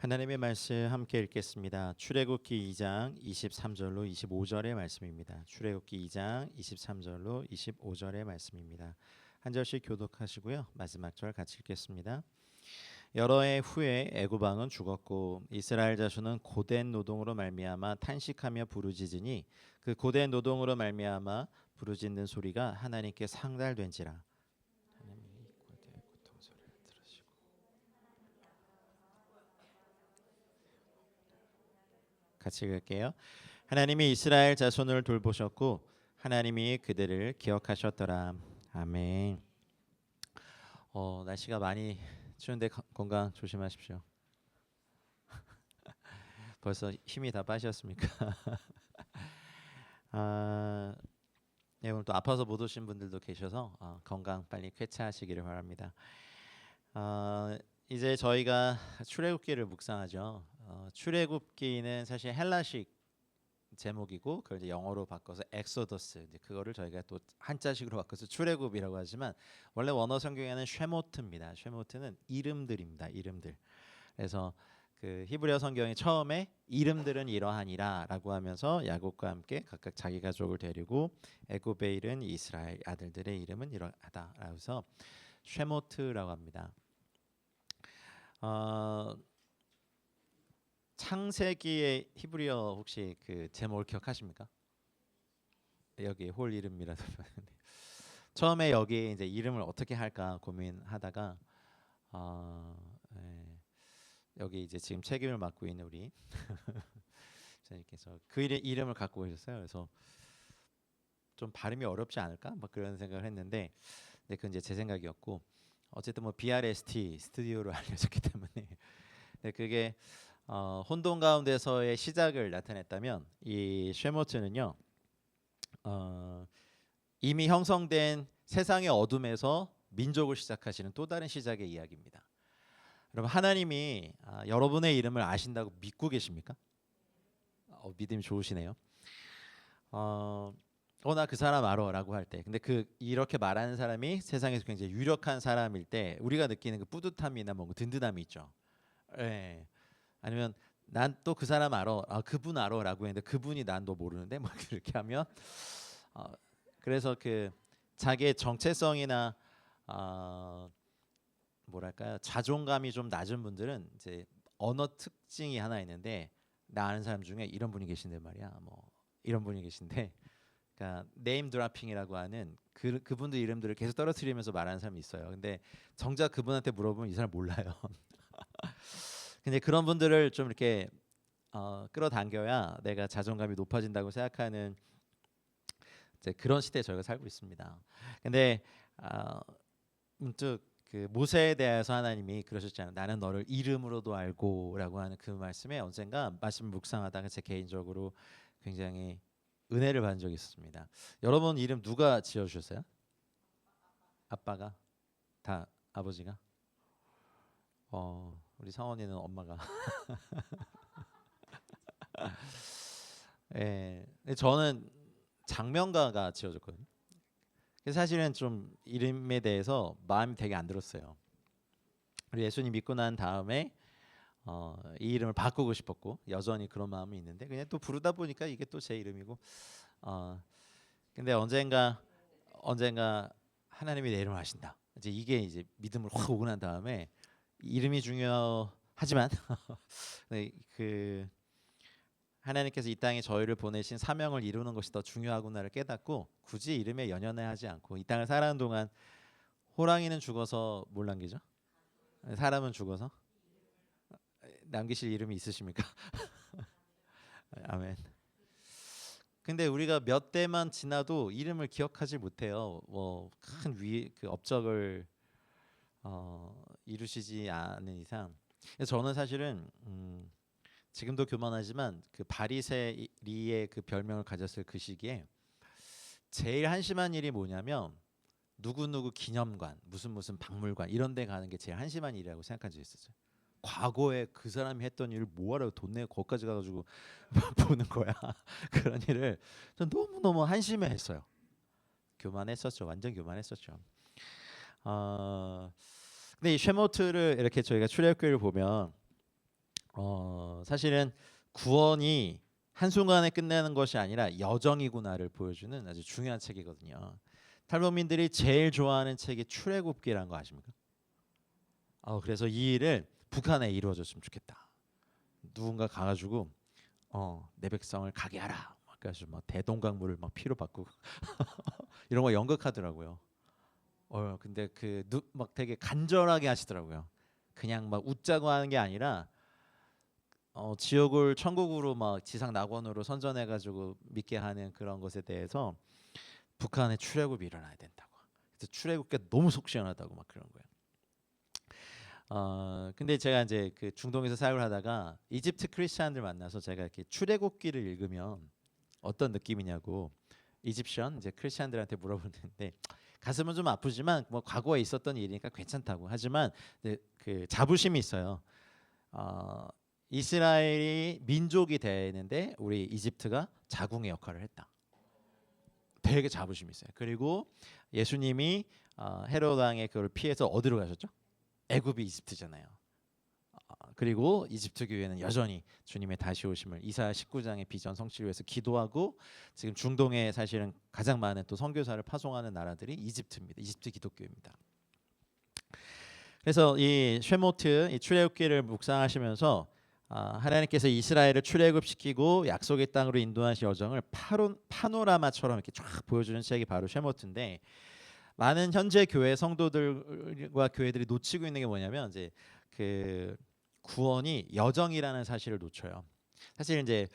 하나님의 말씀 함께 읽겠습니다. 출애굽기 2장 23절로 25절의 말씀입니다. 출애굽기 2장 23절로 25절의 말씀입니다. 한 절씩 교독하시고요. 마지막 절 같이 읽겠습니다. 여러 해 후에 애굽 왕은 죽었고 이스라엘 자손은 고된 노동으로 말미암아 탄식하며 부르짖으니 그 고된 노동으로 말미암아 부르짖는 소리가 하나님께 상달된지라. 같이 읽을게요. 하나님이 이스라엘 자손을 돌보셨고 하나님이 그들을 기억하셨더라. 아멘. 날씨가 많이 추운데 건강 조심하십시오. 벌써 힘이 다 빠지셨습니까? 오늘 또 아파서 못 오신 분들도 계셔서 건강 빨리 쾌차하시기를 바랍니다. 이제 저희가 출애굽기를 묵상하죠. 출애굽기는 사실 헬라식 제목이고 그걸 이제 영어로 바꿔서 엑소더스, 이제 그거를 저희가 또 한자식으로 바꿔서 출애굽이라고 하지만 원래 원어 성경에는 쉐모트입니다. 쉐모트는 이름들입니다. 이름들. 그래서 그 히브리어 성경이 처음에 이름들은 이러하니라라고 하면서 야곱과 함께 각각 자기 가족을 데리고 애굽에 이른 이스라엘 아들들의 이름은 이러하다라고 해서 쉐모트라고 합니다. 창세기의 히브리어 혹시 그 제목을 기억하십니까? 여기 홀 이름이라도 처음에 여기 이제 이름을 어떻게 할까 고민하다가 여기 이제 지금 책임을 맡고 있는 우리 선생님께서 그 이름을 갖고 오셨어요. 그래서 좀 발음이 어렵지 않을까? 막 그런 생각을 했는데, 근데 그건 이제 제 생각이었고 어쨌든 뭐 BRST 스튜디오로 알려졌기 때문에 네, 그게 혼돈 가운데서의 시작을 나타냈다면 이 쉐모트는요 이미 형성된 세상의 어둠에서 민족을 시작하시는 또 다른 시작의 이야기입니다. 여러분 하나님이 여러분의 이름을 아신다고 믿고 계십니까? 믿음이 좋으시네요. 나 그 사람 알아라고 할 때, 근데 그 이렇게 말하는 사람이 세상에서 굉장히 유력한 사람일 때 우리가 느끼는 그 뿌듯함이나 뭐 든든함이 있죠. 예. 아니면 난 또 그 사람 알아, 그분 알아라고 했는데 그분이 난 너 모르는데 뭐 그렇게 하면 그래서 그 자기의 정체성이나 뭐랄까요 자존감이 좀 낮은 분들은 이제 언어 특징이 하나 있는데 나 아는 사람 중에 이런 분이 계신데 말이야 뭐 이런 분이 계신데 그러니까 네임 드로핑이라고 하는 그분들 이름들을 계속 떨어뜨리면서 말하는 사람이 있어요. 근데 정작 그분한테 물어보면 이 사람 몰라요. 근데 그런 분들을 좀 이렇게 끌어당겨야 내가 자존감이 높아진다고 생각하는 이제 그런 시대에 저희가 살고 있습니다. 근데 문득 그 모세에 대해서 하나님이 그러셨잖아요. 나는 너를 이름으로도 알고라고 하는 그 말씀에 언젠가 말씀을 묵상하다가 제 개인적으로 굉장히 은혜를 받은 적이 있었습니다. 여러분 이름 누가 지어주셨어요? 아빠가? 다 아버지가? 우리 상원이는 엄마가. 예, 저는 장명가가 지어줬거든요. 그래서 사실은 좀 이름에 대해서 마음이 되게 안 들었어요. 우리 예수님 믿고 난 다음에 이 이름을 바꾸고 싶었고 여전히 그런 마음이 있는데 그냥 또 부르다 보니까 이게 또 제 이름이고 근데 언젠가 하나님이 내 이름을 아신다. 이제 이게 이제 믿음을 확 오고 난 다음에 이름이 중요하지만 그 하나님께서 이 땅에 저희를 보내신 사명을 이루는 것이 더 중요하구나를 깨닫고 굳이 이름에 연연해하지 않고 이 땅을 살아가는 동안 호랑이는 죽어서 뭘 남기죠? 사람은 죽어서 남기실 이름이 있으십니까? 아멘. 근데 우리가 몇 대만 지나도 이름을 기억하지 못해요. 뭐 큰 그 업적을 이루시지 않는 이상. 그래서 저는 사실은 지금도 교만하지만 그 바리새리의 그 별명을 가졌을 그 시기에 제일 한심한 일이 뭐냐면 누구누구 기념관, 무슨 박물관 이런 데 가는 게 제일 한심한 일이라고 생각한 적이 있었어요. 과거에 그 사람이 했던 일을 뭐하러 돈 내고 거기까지 가가지고 보는 거야. 그런 일을 전 너무너무 한심해했어요. 교만했었죠. 완전 교만했었죠. 근데 이 쉐모트를 이렇게 저희가 출애굽기를 보면 사실은 구원이 한순간에 끝내는 것이 아니라 여정이구나를 보여주는 아주 중요한 책이거든요. 탈북민들이 제일 좋아하는 책이 출애굽기라는 거 아십니까? 그래서 이 일을 북한에 이루어졌으면 좋겠다. 누군가 가가지고 내 백성을 가게 하라. 그래서 막 대동강물을 막 피로 바꾸고 이런 거 연극하더라고요. 근데 막 되게 간절하게 하시더라고요. 그냥 막 웃자고 하는 게 아니라 지옥을 천국으로 막 지상 낙원으로 선전해가지고 믿게 하는 그런 것에 대해서 북한에 출애굽이 일어나야 된다고. 그래서 출애굽기가 너무 속 시원하다고 막 그런 거예요. 근데 제가 이제 그 중동에서 사역을 하다가 이집트 크리스찬들 만나서 제가 이렇게 출애굽기를 읽으면 어떤 느낌이냐고 이집션 이제 크리스찬들한테 물어보는데 가슴은 좀 아프지만 뭐 과거에 있었던 일이니까 괜찮다고 하지만 그 자부심이 있어요. 이스라엘이 민족이 되는데 우리 이집트가 자궁의 역할을 했다. 되게 자부심이 있어요. 그리고 예수님이 헤롯 왕의 그걸 피해서 어디로 가셨죠? 애굽이 이집트잖아요. 그리고 이집트 교회는 여전히 주님의 다시 오심을 이사야 19장의 비전 성취를 위해서 기도하고 지금 중동에 사실은 가장 많은 또 선교사를 파송하는 나라들이 이집트입니다. 이집트 기독교입니다. 그래서 이 쉐모트 이 출애굽기를 묵상하시면서 하나님께서 이스라엘을 출애굽시키고 약속의 땅으로 인도하신 여정을 파노라마처럼 이렇게 쫙 보여주는 책이 바로 쉐모트인데 많은 현재 교회 성도들과 교회들이 놓치고 있는 게 뭐냐면 이제 그 구원이 여정이라는 사실을 놓쳐요. 사실 이제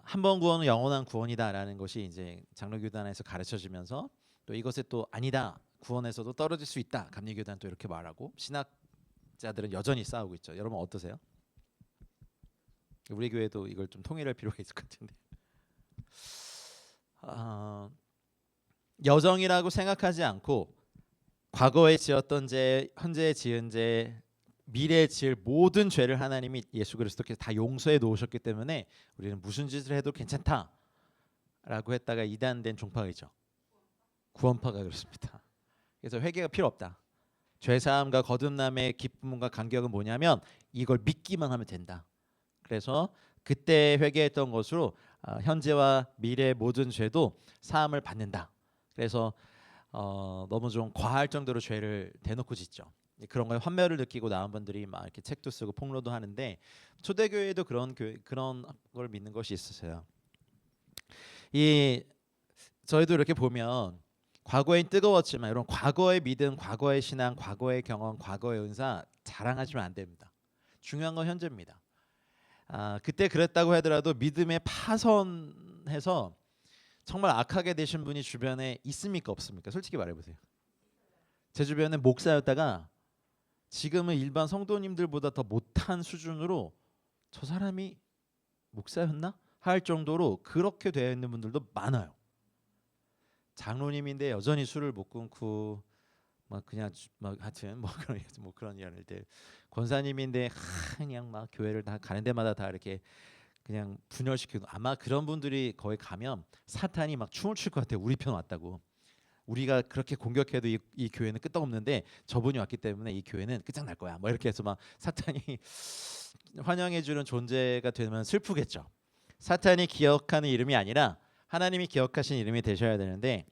한 번 구원은 영원한 구원이다라는 것이 이제 장로교단에서 가르쳐지면서 또 이것에 또 아니다. 구원에서도 떨어질 수 있다. 감리교단 또 이렇게 말하고 신학자들은 여전히 싸우고 있죠. 여러분 어떠세요? 우리 교회도 이걸 좀 통일할 필요가 있을 것 같은데. 여정이라고 생각하지 않고 과거에 지었던 죄, 현재에 지은 죄, 미래에 지을 모든 죄를 하나님이 예수 그리스도께서 다 용서해 놓으셨기 때문에 우리는 무슨 짓을 해도 괜찮다라고 했다가 이단된 종파이죠. 구원파가 그렇습니다. 그래서 회개가 필요 없다. 죄사함과 거듭남의 기쁨과 간격은 뭐냐면 이걸 믿기만 하면 된다. 그래서 그때 회개했던 것으로 현재와 미래의 모든 죄도 사함을 받는다. 그래서 너무 좀 과할 정도로 죄를 대놓고 짓죠. 그런 거에 환멸을 느끼고 나온 분들이 막 이렇게 책도 쓰고 폭로도 하는데 초대교회도 그런 걸 믿는 것이 있었어요. 저희도 이렇게 보면 과거엔 뜨거웠지만 이런 과거의 믿음, 과거의 신앙, 과거의 경험, 과거의 은사 자랑하시면 안 됩니다. 중요한 건 현재입니다. 그때 그랬다고 하더라도 믿음에 파선해서 정말 악하게 되신 분이 주변에 있습니까 없습니까? 솔직히 말해보세요. 제 주변에 목사였다가 지금은 일반 성도님들보다 더 못한 수준으로 저 사람이 목사였나? 할 정도로 그렇게 되어 있는 분들도 많아요. 장로님인데 여전히 술을 못 끊고 막 그냥 막 하여튼 뭐 그런 일들 권사님인데 그냥 막 교회를 다 가는 데마다 다 이렇게 그냥 분열시키고 아마 그런 분들이 거기 가면 사탄이 막 춤을 출 것 같아요. 우리 편 왔다고. 우리가 그렇게 공격해도 이 교회는 끄떡없는데 저분이 왔기 때문에 이 교회는 끝장날 거야. 뭐 이렇게 해서 막 사탄이 환영해주는 존재가 되면 슬프겠죠. 사탄이 기억하는 이름이 아니라 하나님이 기억하신 이름이 되셔야 되는데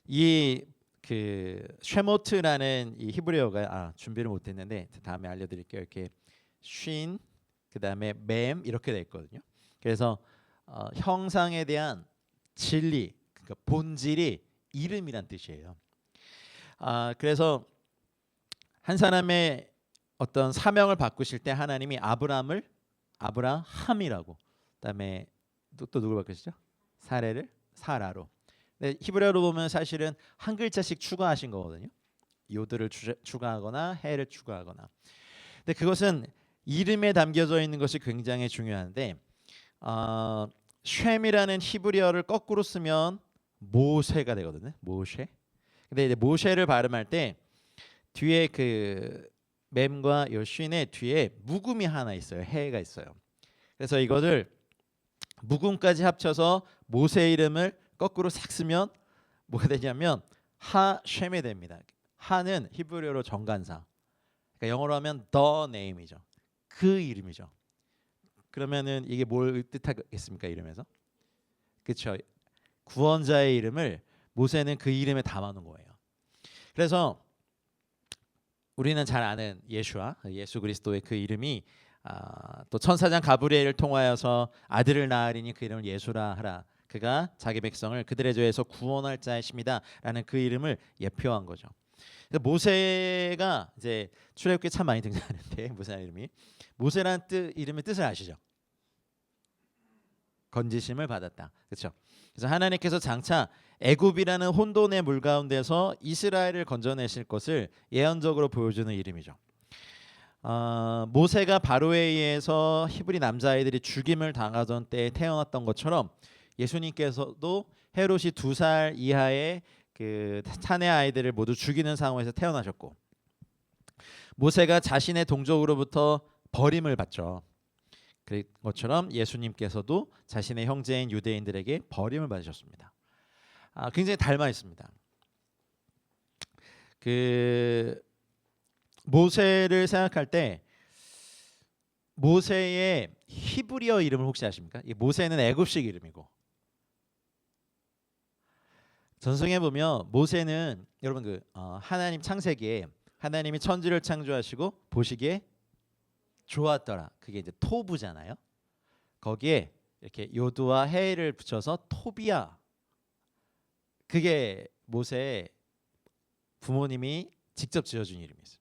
이 그 쉐모트라는 이 히브리어가 준비를 못했는데 다음에 알려드릴게요. 이렇게 쉰 그다음에 맴 이렇게 돼 있거든요. 그래서 형상에 대한 진리, 그러니까 본질이 이름이란 뜻이에요. 그래서 한 사람의 어떤 사명을 바꾸실 때 하나님이 아브라함을 아브라함이라고, 그다음에 또 누굴 바꾸시죠? 사례를 사라로. 근데 히브리어로 보면 사실은 한 글자씩 추가하신 거거든요. 요드를 추가하거나 해를 추가하거나. 근데 그것은 이름에 담겨져 있는 것이 굉장히 중요한데 쉔이라는 히브리어를 거꾸로 쓰면 모세가 되거든요. 모세. 근데 이제 모세를 발음할 때 뒤에 그 맴과 요 쉰의 뒤에 묵음이 하나 있어요. 해가 있어요. 그래서 이것을 묵음까지 합쳐서 모세 이름을 거꾸로 싹 쓰면 뭐가 되냐면 하쉔이 됩니다. 하는 히브리어로 정관사. 그러니까 영어로 하면 the name이죠. 그 이름이죠. 그러면은 이게 뭘 뜻하겠습니까? 이름에서? 그렇죠. 구원자의 이름을 모세는 그 이름에 담아놓은 거예요. 그래서 우리는 잘 아는 예수와 예수 그리스도의 그 이름이 또 천사장 가브리엘을 통하여서 아들을 낳으리니 그 이름을 예수라 하라. 그가 자기 백성을 그들의 죄에서 구원할 자이십니다라는 그 이름을 예표한 거죠. 모세가 이제 출애굽기에 참 많이 등장하는데 모세라는 이름이 모세라는 이름의 뜻을 아시죠? 건지심을 받았다. 그렇죠? 그래서 하나님께서 장차 애굽이라는 혼돈의 물 가운데서 이스라엘을 건져내실 것을 예언적으로 보여주는 이름이죠. 모세가 바로에 의해서 히브리 남자아이들이 죽임을 당하던 때에 태어났던 것처럼 예수님께서도 헤롯이 2살 이하의 그 사내 아이들을 모두 죽이는 상황에서 태어나셨고, 모세가 자신의 동족으로부터 버림을 받죠. 그런 것처럼 예수님께서도 자신의 형제인 유대인들에게 버림을 받으셨습니다. 굉장히 닮아 있습니다. 그 모세를 생각할 때 모세의 히브리어 이름을 혹시 아십니까? 이 모세는 애굽식 이름이고, 전성에 보면 모세는 여러분 그 하나님 창세기에 하나님이 천지를 창조하시고 보시기에 좋았더라. 그게 이제 토부잖아요. 거기에 이렇게 요두와 헤를 붙여서 토비야. 그게 모세의 부모님이 직접 지어준 이름이었어요.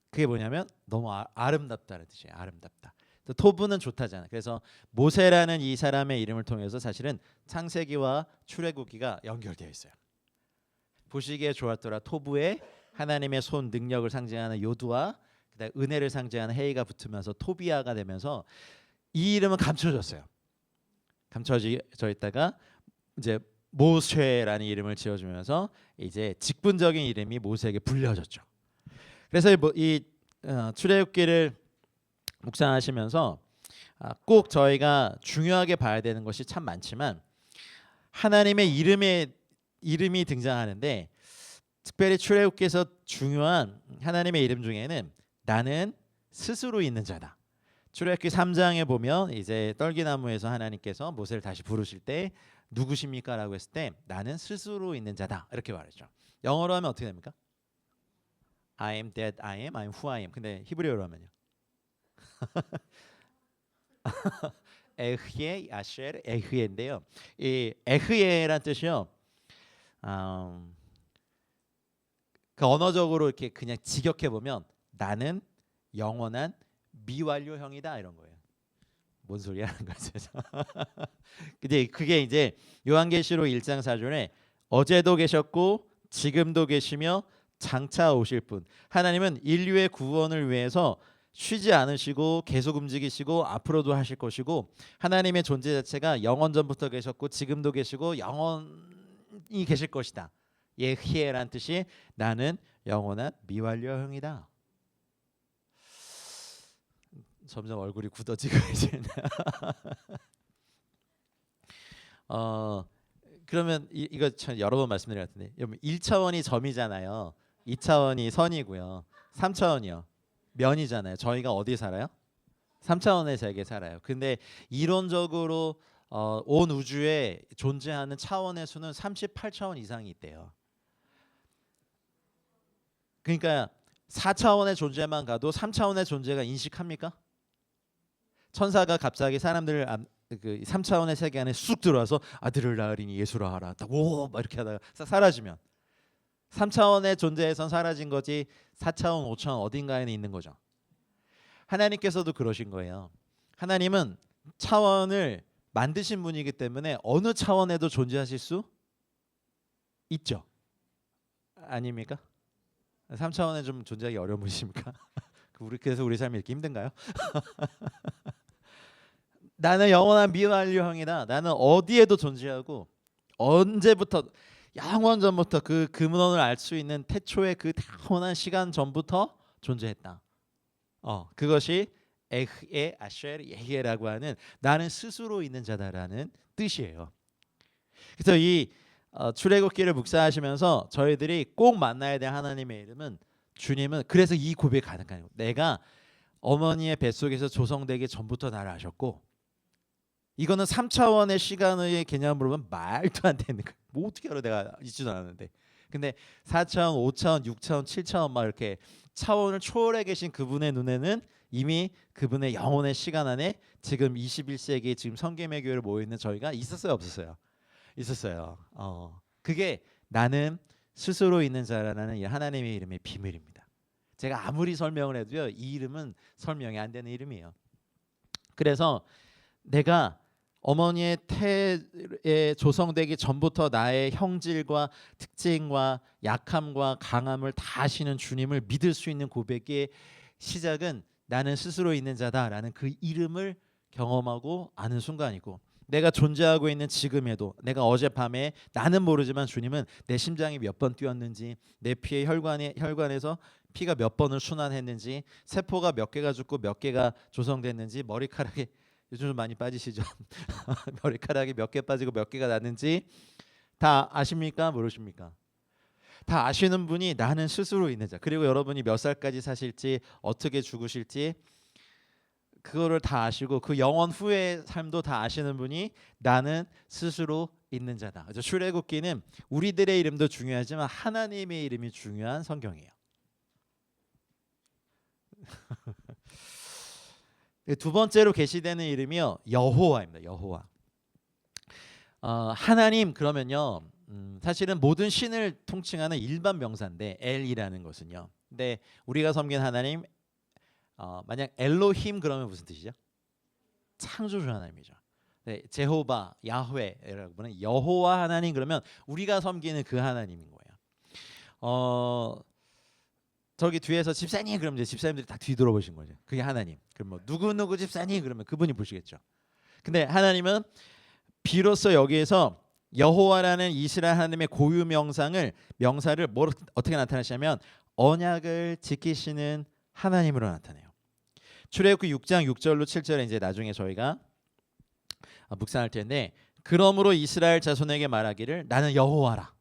그게 뭐냐면 너무 아름답다는 뜻이에요. 아름답다. 토부는 좋다잖아요. 그래서 모세라는 이 사람의 이름을 통해서 사실은 창세기와 출애굽기가 연결되어 있어요. 보시기에 좋았더라 토부에 하나님의 손 능력을 상징하는 요두와 그다음 은혜를 상징하는 헤이가 붙으면서 토비아가 되면서 이 이름은 감춰졌어요. 감춰져 있다가 이제 모세라는 이름을 지어주면서 이제 직분적인 이름이 모세에게 불려졌죠. 그래서 이 출애굽기를 묵상하시면서 꼭 저희가 중요하게 봐야 되는 것이 참 많지만 하나님의 이름이 등장하는데 특별히 출애굽기에서 중요한 하나님의 이름 중에는 나는 스스로 있는 자다. 출애굽기 3장에 보면 이제 떨기나무에서 하나님께서 모세를 다시 부르실 때 누구십니까? 라고 했을 때 나는 스스로 있는 자다 이렇게 말했죠. 영어로 하면 어떻게 됩니까? I am that I am, I'm who I am. 근데 히브리어로 하면요. 에흐예, 아쉘, 에흐예인데요. 이 에흐예란 뜻이요. 그 언어적으로 이렇게 그냥 직역해 보면 나는 영원한 미완료형이다 이런 거예요. 뭔 소리야 하는 거죠. 근데 그게 이제 요한계시록 1장 4절에 어제도 계셨고 지금도 계시며 장차 오실 분. 하나님은 인류의 구원을 위해서 쉬지 않으시고 계속 움직이시고 앞으로도 하실 것이고 하나님의 존재 자체가 영원 전부터 계셨고 지금도 계시고 영원히 계실 것이다. 예히에란 뜻이 나는 영원한 미완료형이다. 점점 얼굴이 굳어지고 이제 그러면 이거 참 여러 번 말씀드린 것 같은데 1차원이 점이잖아요. 2차원이 선이고요. 3차원이요. 면이잖아요. 저희가 어디 살아요? 3차원의 세계에 살아요. 근데 이론적으로 온 우주에 존재하는 차원의 수는 38차원 이상이 있대요. 그러니까 4차원의 존재만 가도 3차원의 존재가 인식합니까? 천사가 갑자기 사람들을 그 3차원의 세계 안에 쑥 들어와서 아들을 낳으리니 예수라 하라. 오, 막 이렇게 하다가 사라지면 3차원의 존재에선 사라진 거지 4차원, 5차원 어딘가에는 있는 거죠. 하나님께서도 그러신 거예요. 하나님은 차원을 만드신 분이기 때문에 어느 차원에도 존재하실 수 있죠. 아닙니까? 3차원에 좀 존재하기 어려운 분이십니까? 그래서 우리 삶이 이렇게 힘든가요? 나는 영원한 미완료형이다. 나는 어디에도 존재하고 언제부터 영원 전부터 그 근원을 알 수 있는 태초의 그 타원한 시간 전부터 존재했다. 그것이 에흐에 아쉘 예히에라고 하는 나는 스스로 있는 자다라는 뜻이에요. 그래서 이 출애굽기를 묵상하시면서 저희들이 꼭 만나야 될 하나님의 이름은 주님은 그래서 이 고백이 가능한 거예요. 내가 어머니의 뱃속에서 조성되기 전부터 나를 아셨고, 이거는 3차원의 시간의 개념으로 보면 말도 안 되는 거야. 뭐 어떻게 알아, 내가 있지도 않았는데. 근데 4차원, 5차원, 6차원, 7차원 막 이렇게 차원을 초월해 계신 그분의 눈에는 이미 그분의 영혼의 시간 안에 지금 21세기 지금 성김의 교회를 모여 있는 저희가 있었어요, 없었어요? 있었어요. 그게 나는 스스로 있는 자라는 이 하나님의 이름의 비밀입니다. 제가 아무리 설명을 해도요, 이 이름은 설명이 안 되는 이름이에요. 그래서 내가 어머니의 태에 조성되기 전부터 나의 형질과 특징과 약함과 강함을 다 아시는 주님을 믿을 수 있는 고백의 시작은 나는 스스로 있는 자다라는 그 이름을 경험하고 아는 순간이고, 내가 존재하고 있는 지금에도 내가 어젯밤에 나는 모르지만 주님은 내 심장이 몇 번 뛰었는지, 내 피의 혈관에서 피가 몇 번을 순환했는지, 세포가 몇 개가 죽고 몇 개가 조성됐는지, 머리카락이 요즘 좀 많이 빠지시죠? 머리카락이 몇 개 빠지고 몇 개가 났는지 다 아십니까? 모르십니까? 다 아시는 분이 나는 스스로 있는 자, 그리고 여러분이 몇 살까지 사실지, 어떻게 죽으실지 그거를 다 아시고 그 영원 후의 삶도 다 아시는 분이 나는 스스로 있는 자다. 그래서 출애굽기는 우리들의 이름도 중요하지만 하나님의 이름이 중요한 성경이에요. 두 번째로 계시되는 이름이요, 여호와입니다. 여호와. 하나님 그러면요, 사실은 모든 신을 통칭하는 일반 명사인데 엘이라는 것은요. 근데 우리가 섬긴 하나님, 만약 엘로힘 그러면 무슨 뜻이죠? 창조주 하나님이죠. 네, 제호바, 야훼라고 부르는 여호와 하나님 그러면 우리가 섬기는 그 하나님인 거예요. 저기 뒤에서 집사님 그러면 이제 집사님들이 다 뒤돌아보신 거죠. 그게 하나님. 그럼 뭐 누구 집사님 그러면 그분이 보시겠죠. 근데 하나님은 비로소 여기에서 여호와라는 이스라엘 하나님의 고유 명사를 어떻게 나타내시냐면 언약을 지키시는 하나님으로 나타내요. 출애굽기 6장 6절로 7절에 이제 나중에 저희가 묵상할 텐데, 그러므로 이스라엘 자손에게 말하기를 나는 여호와라.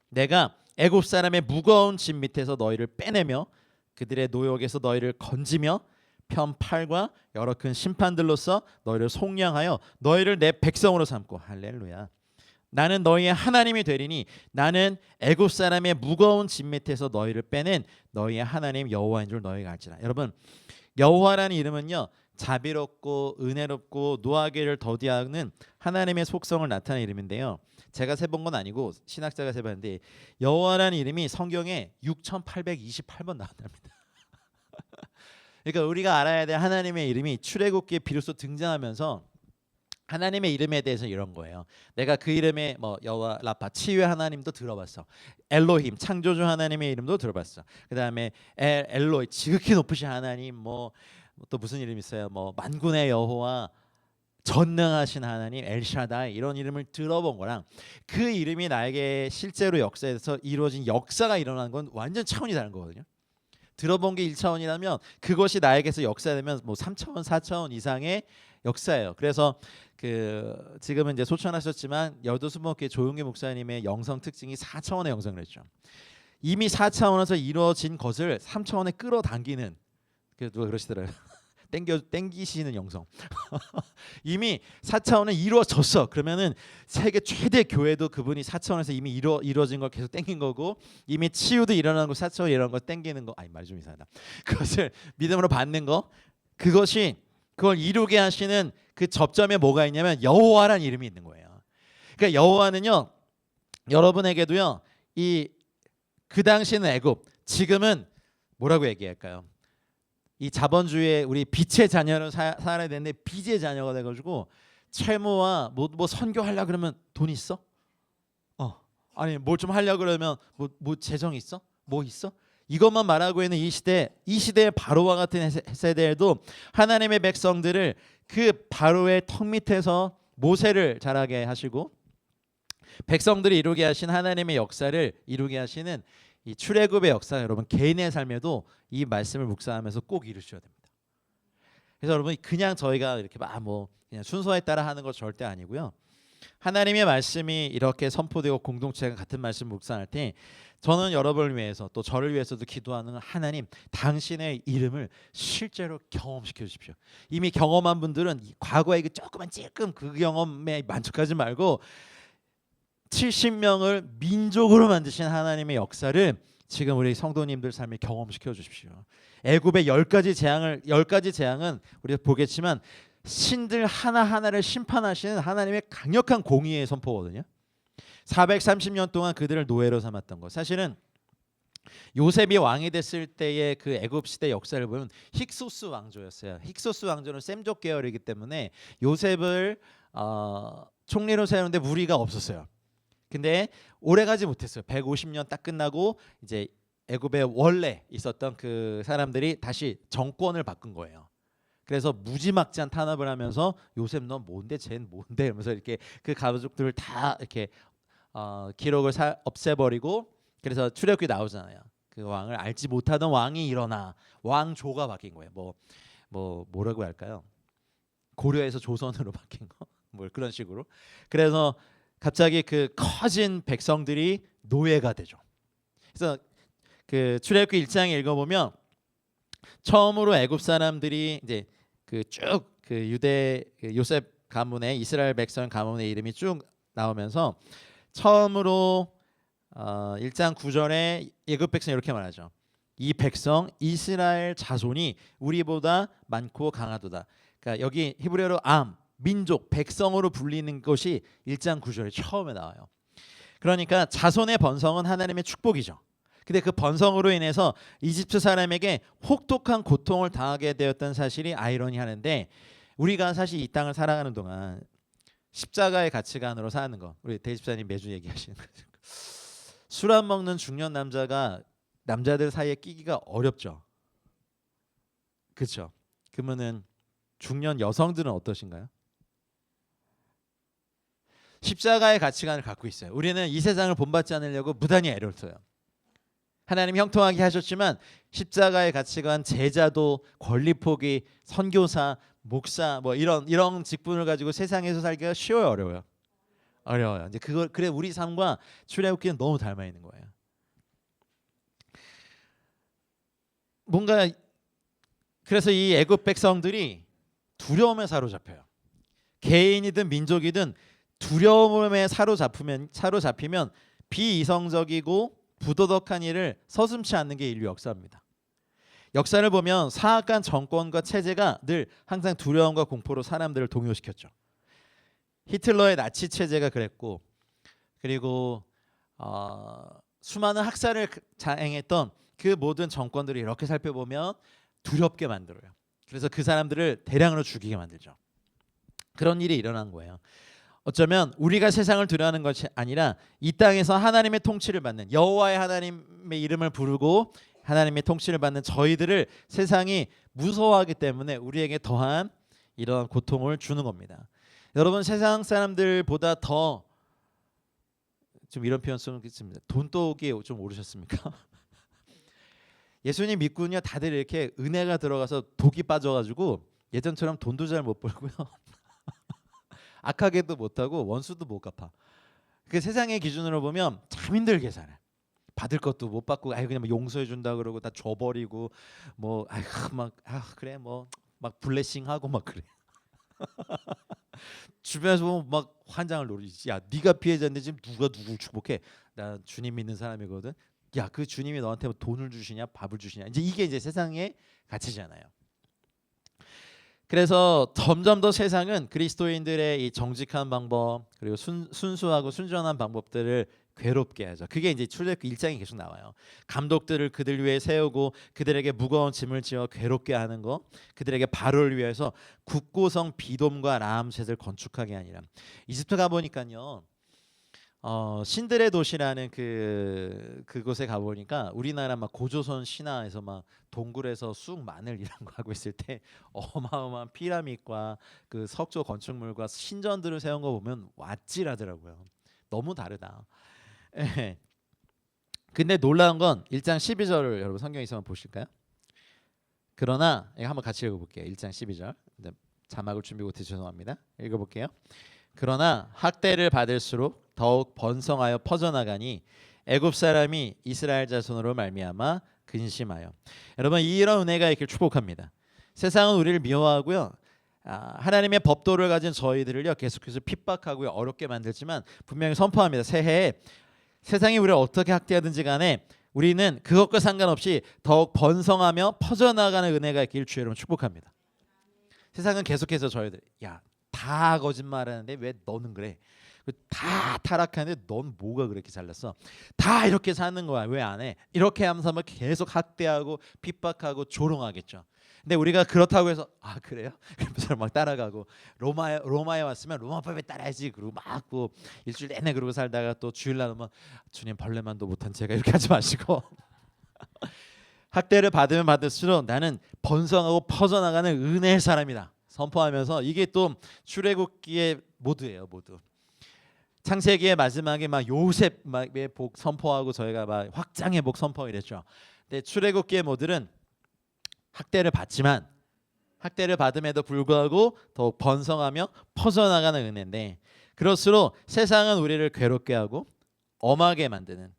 내가 애굽 사람의 무거운 짐 밑에서 너희를 빼내며 그들의 노역에서 너희를 건지며 편 팔과 여러 큰 심판들로서 너희를 속량하여 너희를 내 백성으로 삼고, 할렐루야, 나는 너희의 하나님이 되리니 나는 애굽 사람의 무거운 짐 밑에서 너희를 빼낸 너희의 하나님 여호와인 줄 너희가 알지라. 여러분, 여호와라는 이름은요, 자비롭고 은혜롭고 노하기를 더디하는 하나님의 속성을 나타내는 이름인데요, 제가 세본 건 아니고 신학자가 세봤는데 여호와라는 이름이 성경에 6,828번 나온답니다. 그러니까 우리가 알아야 될 하나님의 이름이 출애굽기에 비로소 등장하면서 하나님의 이름에 대해서 이런 거예요. 내가 그 이름에 뭐 여호와 라파 치유의 하나님도 들어봤어. 엘로힘 창조주 하나님의 이름도 들어봤어. 그다음에 엘로이 지극히 높으신 하나님, 뭐 또 무슨 이름 있어요? 뭐 만군의 여호와, 전능하신 하나님, 엘샤다이, 이런 이름을 들어본 거랑 그 이름이 나에게 실제로 역사에서 이루어진 역사가 일어나는 건 완전 차원이 다른 거거든요. 들어본 게 1차원이라면 그것이 나에게서 역사되면 뭐 3차원, 4차원 이상의 역사예요. 그래서 지금은 이제 소천하셨지만 여도수목회 조용기 목사님의 영성 특징이 4차원의 영성을 했죠. 이미 4차원에서 이루어진 것을 3차원에 끌어당기는, 누가 그러시더라고요. 땡기시는 영성. 이미 4차원은 이루어졌어. 그러면은 세계 최대 교회도 그분이 4차원에서 이미 이루어진 걸 계속 땡긴 거고, 이미 치유도 일어나는 거 4차원 이런 거 땡기는 거, 아니 말이 좀 이상하다. 그것을 믿음으로 받는 거, 그걸 이루게 하시는 그 접점에 뭐가 있냐면 여호와라는 이름이 있는 거예요. 그러니까 여호와는요, 여러분에게도요, 그 당시는 애굽, 지금은 뭐라고 얘기할까요? 이 자본주의의 우리 빛의 자녀로 살아야 되는데 빚의 자녀가 돼가지고 채무와 뭐 선교하려 그러면 돈 있어? 아니 뭘 좀 하려 그러면 뭐 재정 있어? 뭐 있어? 이것만 말하고 있는 이 시대의 바로와 같은 세대에도 하나님의 백성들을 그 바로의 턱 밑에서 모세를 자라게 하시고 백성들이 이루게 하신 하나님의 역사를 이루게 하시는 이 출애굽의 역사, 여러분 개인의 삶에도 이 말씀을 묵상하면서 꼭 이루셔야 됩니다. 그래서 여러분 그냥 저희가 이렇게 그냥 순서에 따라 하는 거 절대 아니고요. 하나님의 말씀이 이렇게 선포되고 공동체가 같은 말씀 묵상할 때 저는 여러분을 위해서 또 저를 위해서도 기도하는 하나님, 당신의 이름을 실제로 경험시켜 주십시오. 이미 경험한 분들은 과거의 그 조그만 찔끔 그 경험에 만족하지 말고 70명을 민족으로 만드신 하나님의 역사를 지금 우리 성도님들 삶에 경험시켜 주십시오. 애굽의 10가지 재앙은 우리가 보겠지만 신들 하나하나를 심판하시는 하나님의 강력한 공의의 선포거든요. 430년 동안 그들을 노예로 삼았던 것. 사실은 요셉이 왕이 됐을 때의 그 애굽 시대 역사를 보면 힉소스 왕조였어요. 힉소스 왕조는 셈족 계열이기 때문에 요셉을 총리로 세우는데 무리가 없었어요. 근데 오래가지 못했어요. 150년 딱 끝나고 이제 애굽에 원래 있었던 그 사람들이 다시 정권을 바꾼 거예요. 그래서 무지막지한 탄압을 하면서 요셉 넌 뭔데 쟨 뭔데 이러면서 이렇게 그 가족들을 다 이렇게 기록을 없애버리고 그래서 출애굽기 나오잖아요. 그 왕을 알지 못하던 왕이 일어나 왕조가 바뀐 거예요. 뭐라고 할까요? 고려에서 조선으로 바뀐 거, 뭐 그런 식으로. 그래서 갑자기 그 커진 백성들이 노예가 되죠. 그래서 그 출애굽기 1장 읽어보면 처음으로 애굽 사람들이 이제 그 쭉 그 유대 요셉 가문의 이스라엘 백성 가문의 이름이 쭉 나오면서 처음으로 1장 9절에 애굽 백성 이렇게 말하죠. 이 백성 이스라엘 자손이 우리보다 많고 강하도다. 그러니까 여기 히브리어로 암 민족 백성으로 불리는 것이 1장 9절에 처음에 나와요. 그러니까 자손의 번성은 하나님의 축복이죠. 근데 그 번성으로 인해서 이집트 사람에게 혹독한 고통을 당하게 되었던 사실이 아이러니하는데 우리가 사실 이 땅을 살아가는 동안 십자가의 가치관으로 사는 거 우리 대집사님 매주 얘기하시는 거죠. 술 안 먹는 중년 남자가 남자들 사이에 끼기가 어렵죠. 그렇죠? 그러면은 중년 여성들은 어떠신가요? 십자가의 가치관을 갖고 있어요. 우리는 이 세상을 본받지 않으려고 무단히 애를 써요. 하나님 형통하게 하셨지만 십자가의 가치관, 제자도, 권리 포기, 선교사, 목사 뭐 이런 직분을 가지고 세상에서 살기가 쉬워요, 어려워요? 어려워요. 이제 그걸 그래 우리 삶과 출애굽기는 너무 닮아 있는 거예요. 뭔가 그래서 이 애굽 백성들이 두려움에 사로잡혀요. 개인이든 민족이든 두려움에 사로잡히면 비이성적이고 부도덕한 일을 서슴지 않는 게 인류 역사입니다. 역사를 보면 사악한 정권과 체제가 늘 항상 두려움과 공포로 사람들을 동요시켰죠. 히틀러의 나치 체제가 그랬고 그리고 수많은 학살을 자행했던 그 모든 정권들을 이렇게 살펴보면 두렵게 만들어요. 그래서 그 사람들을 대량으로 죽이게 만들죠. 그런 일이 일어난 거예요. 어쩌면 우리가 세상을 두려워하는 것이 아니라 이 땅에서 하나님의 통치를 받는 여호와의 하나님의 이름을 부르고 하나님의 통치를 받는 저희들을 세상이 무서워하기 때문에 우리에게 더한 이런 고통을 주는 겁니다. 여러분 세상 사람들보다 더 좀 이런 표현 쓰겠습니다. 돈독이 좀 오르셨습니까? 예수님 믿고는요 다들 이렇게 은혜가 들어가서 독이 빠져가지고 예전처럼 돈도 잘 못 벌고요. 악하게도 못하고 원수도 못 갚아. 그 세상의 기준으로 보면 참 힘들게 살아. 받을 것도 못 받고 그냥 뭐 용서해 준다 그러고 다 줘버리고 뭐 그래 뭐 막 블레싱하고 막 그래. 주변에서 보면 막 환장을 노리지. 야 네가 피해자인데 지금 누가 누굴 축복해? 나 주님 믿는 사람이거든. 야 그 주님이 너한테 뭐 돈을 주시냐 밥을 주시냐. 이게 이제 세상의 가치잖아요. 그래서 점점 더 세상은 그리스도인들의 이 정직한 방법 그리고 순수하고 순전한 방법들을 괴롭게 하죠. 그게 이제 출애굽기 1장에 계속 나와요. 감독들을 그들 위해 세우고 그들에게 무거운 짐을 지어 괴롭게 하는 거, 그들에게 바로를 위해서 국고성 비돔과 라암셋을 건축하게 하니라. 이집트 가 보니까요. 신들의 도시라는 그곳에 가 보니까 우리나라 막 고조선 신화에서 막 동굴에서 쑥 마늘 이런 거 하고 있을 때 어마어마한 피라밋과 그 석조 건축물과 신전들을 세운 거 보면 왓질하더라고요. 너무 다르다. 예. 근데 놀라운 건 1장 12절을 여러분 성경에서 한번 보실까요? 그러나 이거 한번 같이 읽어볼게요. 1장 12절. 자막을 준비 못해 죄송합니다. 읽어볼게요. 그러나 학대를 받을수록 더욱 번성하여 퍼져나가니 애굽 사람이 이스라엘 자손으로 말미암아 근심하여. 여러분, 이런 은혜가 있길 축복합니다. 세상은 우리를 미워하고요, 하나님의 법도를 가진 저희들을요 계속해서 핍박하고요, 어렵게 만들지만 분명히 선포합니다. 새해에 세상이 우리를 어떻게 학대하든지 간에 우리는 그것과 상관없이 더욱 번성하며 퍼져나가는 은혜가 있길 주의 이름으로 축복합니다. 세상은 계속해서 저희들, 야, 다 거짓말하는데 왜 너는 그래? 다 타락하는데 넌 뭐가 그렇게 잘났어? 다 이렇게 사는 거야, 왜 안 해? 이렇게 하면서 막 계속 학대하고 핍박하고 조롱하겠죠. 근데 우리가 그렇다고 해서 아 그래요? 그래서 막 따라가고 로마에 왔으면 로마법에 따라야지 그러고 막 뭐 일주일 내내 그러고 살다가 또 주일날 오면 주님 벌레만도 못한 제가 이렇게 하지 마시고 학대를 받으면 받을수록 나는 번성하고 퍼져나가는 은혜의 사람이다 선포하면서, 이게 또 출애굽기의 모두예요. 모두 창세기의 마지막에 막 요셉의 복 선포하고 저희가 막 확장의 복 선포 이랬죠. 근데 출애굽기의 모델은 학대를 받지만 학대를 받음에도 불구하고 더욱 번성하며 퍼져나가는 은혜인데, 그럴수록 세상은 우리를 괴롭게 하고 엄하게 만드는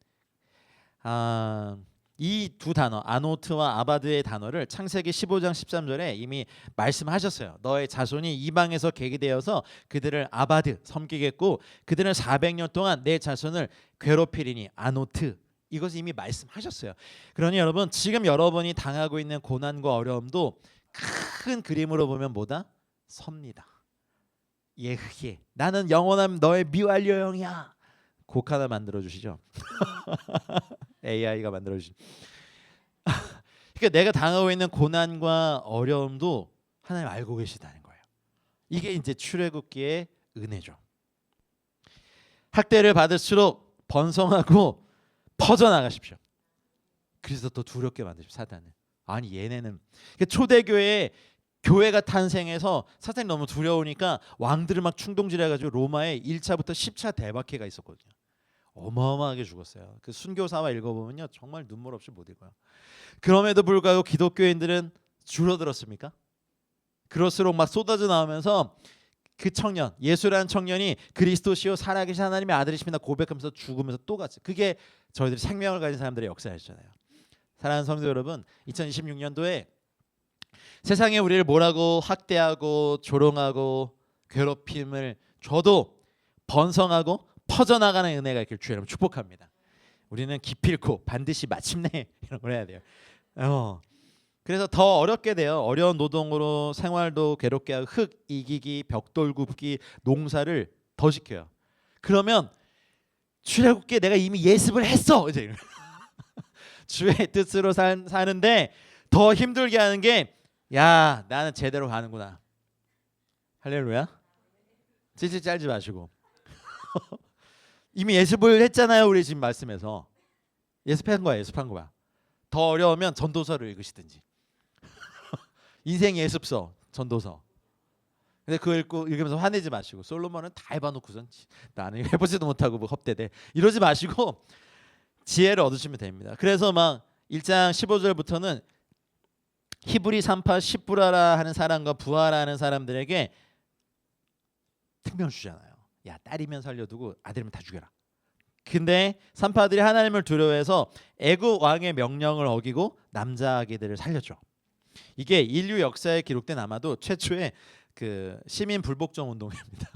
이 두 단어 아노트와 아바드의 단어를 창세기 15장 13절에 이미 말씀하셨어요. 너의 자손이 이방에서 계기되어서 그들을 아바드 섬기겠고 그들은 400년 동안 내 자손을 괴롭히리니. 아노트, 이것을 이미 말씀하셨어요. 그러니 여러분, 지금 여러분이 당하고 있는 고난과 어려움도 큰 그림으로 보면 뭐다? 섭니다. 예흐예, 나는 영원한 너의 미완료형이야. 곡 하나 만들어 주시죠. AI가 만들어 주시. 그러니까 내가 당하고 있는 고난과 어려움도 하나님 알고 계시다는 거예요. 이게 이제 출애굽기의 은혜죠. 학대를 받을수록 번성하고 퍼져나가십시오. 그래서 더 두렵게 만드십시오. 사단은. 아니 얘네는 초대교회에 교회가 탄생해서 사탄이 너무 두려우니까 왕들을 막 충동질해가지고 로마에 1차부터 10차 대박해가 있었거든요. 어마어마하게 죽었어요. 그 순교사와 읽어보면요 정말 눈물 없이 못 읽어요. 그럼에도 불구하고 기독교인들은 줄어들었습니까? 그럴수록 막 쏟아져 나오면서 그 청년, 예수라는 청년이 그리스도시요 살아계신 하나님의 아들이십니다 고백하면서 죽으면서 또 갔어요. 그게 저희들이 생명을 가진 사람들의 역사였잖아요. 사랑하는 성도 여러분, 2026년도에 세상에 우리를 뭐라고 학대하고 조롱하고 괴롭힘을 줘도 번성하고 퍼져나가는 은혜가 있길 주여 여러분 축복합니다. 우리는 기필코 반드시 마침내 이런 걸 해야 돼요. 그래서 더 어렵게 돼요. 어려운 노동으로 생활도 괴롭게 하고 흙 이기기, 벽돌 굽기, 농사를 더 시켜요. 그러면 출애굽기에 내가 이미 예습을 했어. 이제 주의 뜻으로 사는데 더 힘들게 하는 게, 야 나는 제대로 가는구나. 할렐루야. 찌찌 짤지 마시고 이미 예습을 했잖아요. 우리 지금 말씀에서 예습한 거야. 더 어려우면 전도서를 읽으시든지 인생 예습서 전도서. 근데 그거 읽으면서 화내지 마시고, 솔로몬은 다 해봐놓고선 나는 해보지도 못하고 뭐 헛되대 이러지 마시고 지혜를 얻으시면 됩니다. 그래서 막 1장 15절부터는 히브리 산파 십부라라 하는 사람과 부하라 하는 사람들에게 특명 주잖아요. 야 딸이면 살려두고 아들이면 다 죽여라. 근데 산파들이 하나님을 두려워해서 애굽 왕의 명령을 어기고 남자 아기들을 살렸죠. 이게 인류 역사에 기록된 아마도 최초의 그 시민 불복종 운동입니다.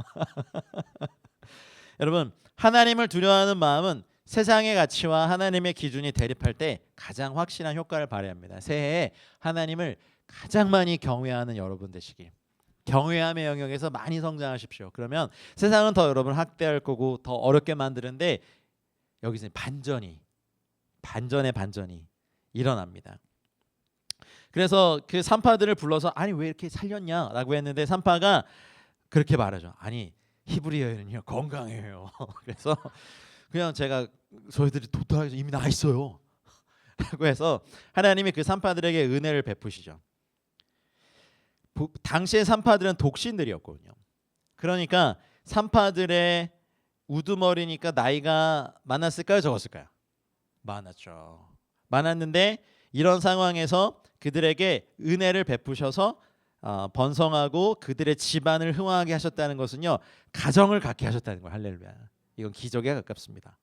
여러분, 하나님을 두려워하는 마음은 세상의 가치와 하나님의 기준이 대립할 때 가장 확실한 효과를 발휘합니다. 새해에 하나님을 가장 많이 경외하는 여러분 되시길. 경외함의 영역에서 많이 성장하십시오. 그러면 세상은 더 여러분을 학대할 거고 더 어렵게 만드는데 여기서 반전의 반전이 일어납니다. 그래서 그 산파들을 불러서 아니 왜 이렇게 살렸냐라고 했는데 산파가 그렇게 말하죠. 아니 히브리어는요 건강해요. 그래서 그냥 제가 저희들이 도토하게서 이미 나 있어요. 라고 해서 하나님이 그 산파들에게 은혜를 베푸시죠. 당시의 산파들은 독신들이었거든요. 그러니까 산파들의 우두머리니까 나이가 많았을까요? 적었을까요? 많았죠. 많았는데 이런 상황에서 그들에게 은혜를 베푸셔서 번성하고 그들의 집안을 흥왕하게 하셨다는 것은요, 가정을 갖게 하셨다는 거예요. 할렐루야. 이건 기적에 가깝습니다.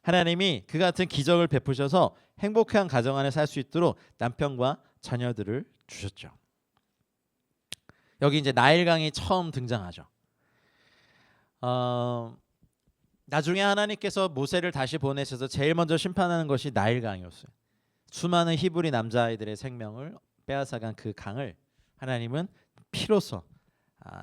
하나님이 그 같은 기적을 베푸셔서 행복한 가정 안에 살 수 있도록 남편과 자녀들을 주셨죠. 여기 이제 나일강이 처음 등장하죠. 나중에 하나님께서 모세를 다시 보내셔서 제일 먼저 심판하는 것이 나일강이었어요. 수많은 히브리 남자아이들의 생명을 빼앗아간 그 강을 하나님은 피로써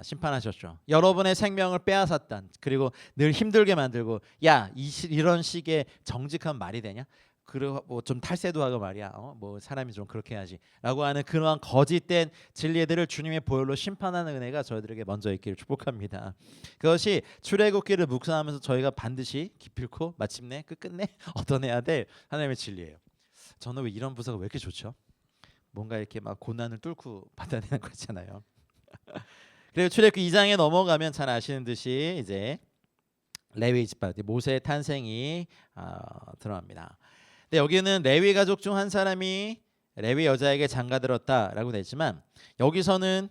심판하셨죠. 여러분의 생명을 빼앗았단, 그리고 늘 힘들게 만들고, 야, 이런 식의 정직한 말이 되냐? 그리고 뭐 좀 탈세도 하고 말이야. 뭐 사람이 좀 그렇게 해야지라고 하는 그러한 거짓된 진리들을 주님의 보혈로 심판하는 은혜가 저희들에게 먼저 있기를 축복합니다. 그것이 출애굽기를 묵상하면서 저희가 반드시 기필코 마침내 끝끝내 얻어내야 될 하나님의 진리예요. 저는 왜 이런 부서가 왜 이렇게 좋죠? 뭔가 이렇게 막 고난을 뚫고 받아내는 거잖아요. 그리고 출애굽기 2장에 넘어가면 잘 아시는 듯이 이제 레위 집안, 모세의 탄생이 드러납니다. 근데 여기는 레위 가족 중 한 사람이 레위 여자에게 장가들었다라고 되지만, 여기서는